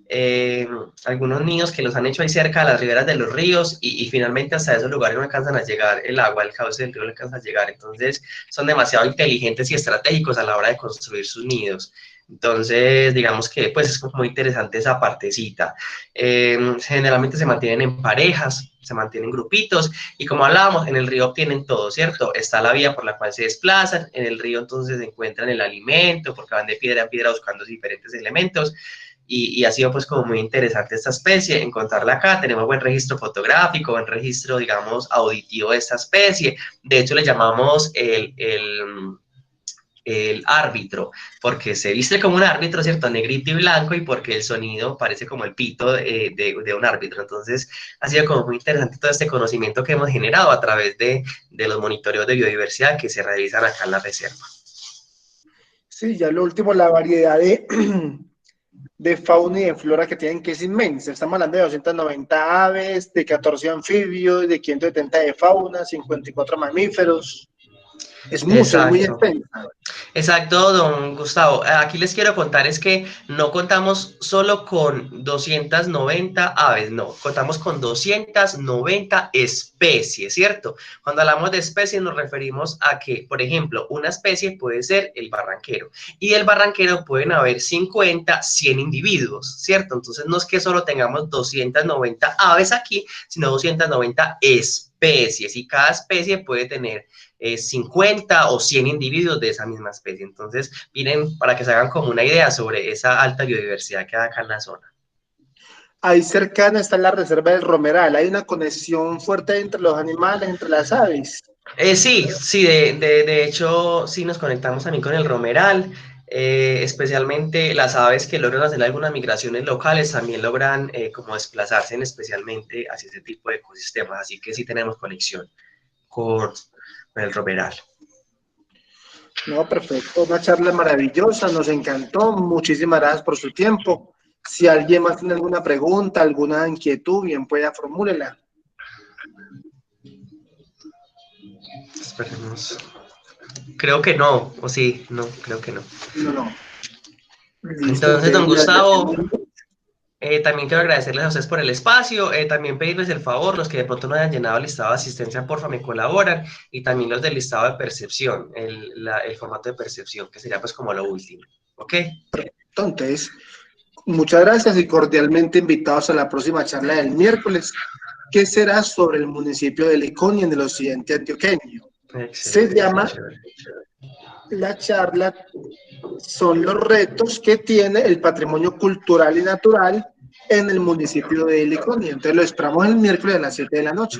eh, algunos niños que los han hecho ahí cerca de las riberas de los ríos y finalmente hasta esos lugares no alcanzan a llegar el agua, el cauce del río no alcanza a llegar. Entonces son demasiado inteligentes y estratégicos a la hora de construir sus nidos. Entonces, digamos que pues es muy interesante esa partecita. Generalmente se mantienen en parejas, se mantienen en grupitos y como hablábamos, en el río obtienen todo, ¿cierto? Está la vía por la cual se desplazan, en el río entonces encuentran el alimento porque van de piedra en piedra buscando diferentes elementos y ha sido pues como muy interesante esta especie, encontrarla acá, tenemos buen registro fotográfico, buen registro, digamos, auditivo de esta especie, de hecho le llamamos el árbitro, porque se viste como un árbitro, ¿cierto? Negrito y blanco, y porque el sonido parece como el pito de un árbitro. Entonces, ha sido como muy interesante todo este conocimiento que hemos generado a través de los monitoreos de biodiversidad que se realizan acá en la reserva. Sí, ya lo último, la variedad de fauna y de flora que tienen, que es inmensa. Estamos hablando de 290 aves, de 14 anfibios, de 570 de fauna, 54 mamíferos. Es mucho, es muy Exacto. extensa. Exacto, don Gustavo. Aquí les quiero contar es que no contamos solo con 290 aves, no, contamos con 290 especies, ¿cierto? Cuando hablamos de especies nos referimos a que, por ejemplo, una especie puede ser el barranquero y del barranquero pueden haber 50, 100 individuos, ¿cierto? Entonces no es que solo tengamos 290 aves aquí, sino 290 especies y cada especie puede tener 50 o 100 individuos de esa misma especie. Entonces, miren, para que se hagan como una idea sobre esa alta biodiversidad que hay acá en la zona. Ahí cercana está la reserva del Romeral. Hay una conexión fuerte entre los animales, entre las aves. Sí, de hecho, sí nos conectamos también con el Romeral, especialmente las aves que logran hacer algunas migraciones locales también logran como desplazarse especialmente hacia ese tipo de ecosistemas, así que sí tenemos conexión con el Romeral. No, perfecto, una charla maravillosa, nos encantó, muchísimas gracias por su tiempo. Si alguien más tiene alguna pregunta, alguna inquietud, bien pueda formúlela. Esperemos. Creo que no, o sí, no, creo que no. No, no. Listo, Entonces, entonces don le Gustavo, agradecemos. también quiero agradecerles a ustedes por el espacio, también pedirles el favor, los que de pronto no hayan llenado el listado de asistencia, porfa, me colaboran, y también los del listado de percepción, el formato de percepción, que sería pues como lo último, ¿ok? Entonces, muchas gracias y cordialmente invitados a la próxima charla del miércoles, que será sobre el municipio de Liconia en el occidente antioqueño. Se Excelente, llama chévere. la charla, son los retos que tiene el patrimonio cultural y natural en el municipio de Liconia. Entonces lo esperamos el miércoles a las 7 de la noche.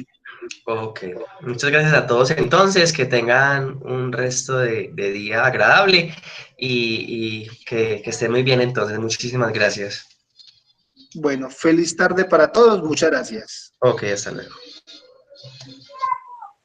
Ok, muchas gracias a todos entonces, que tengan un resto de día agradable y que estén muy bien entonces, muchísimas gracias. Bueno, feliz tarde para todos, muchas gracias. Ok, hasta luego.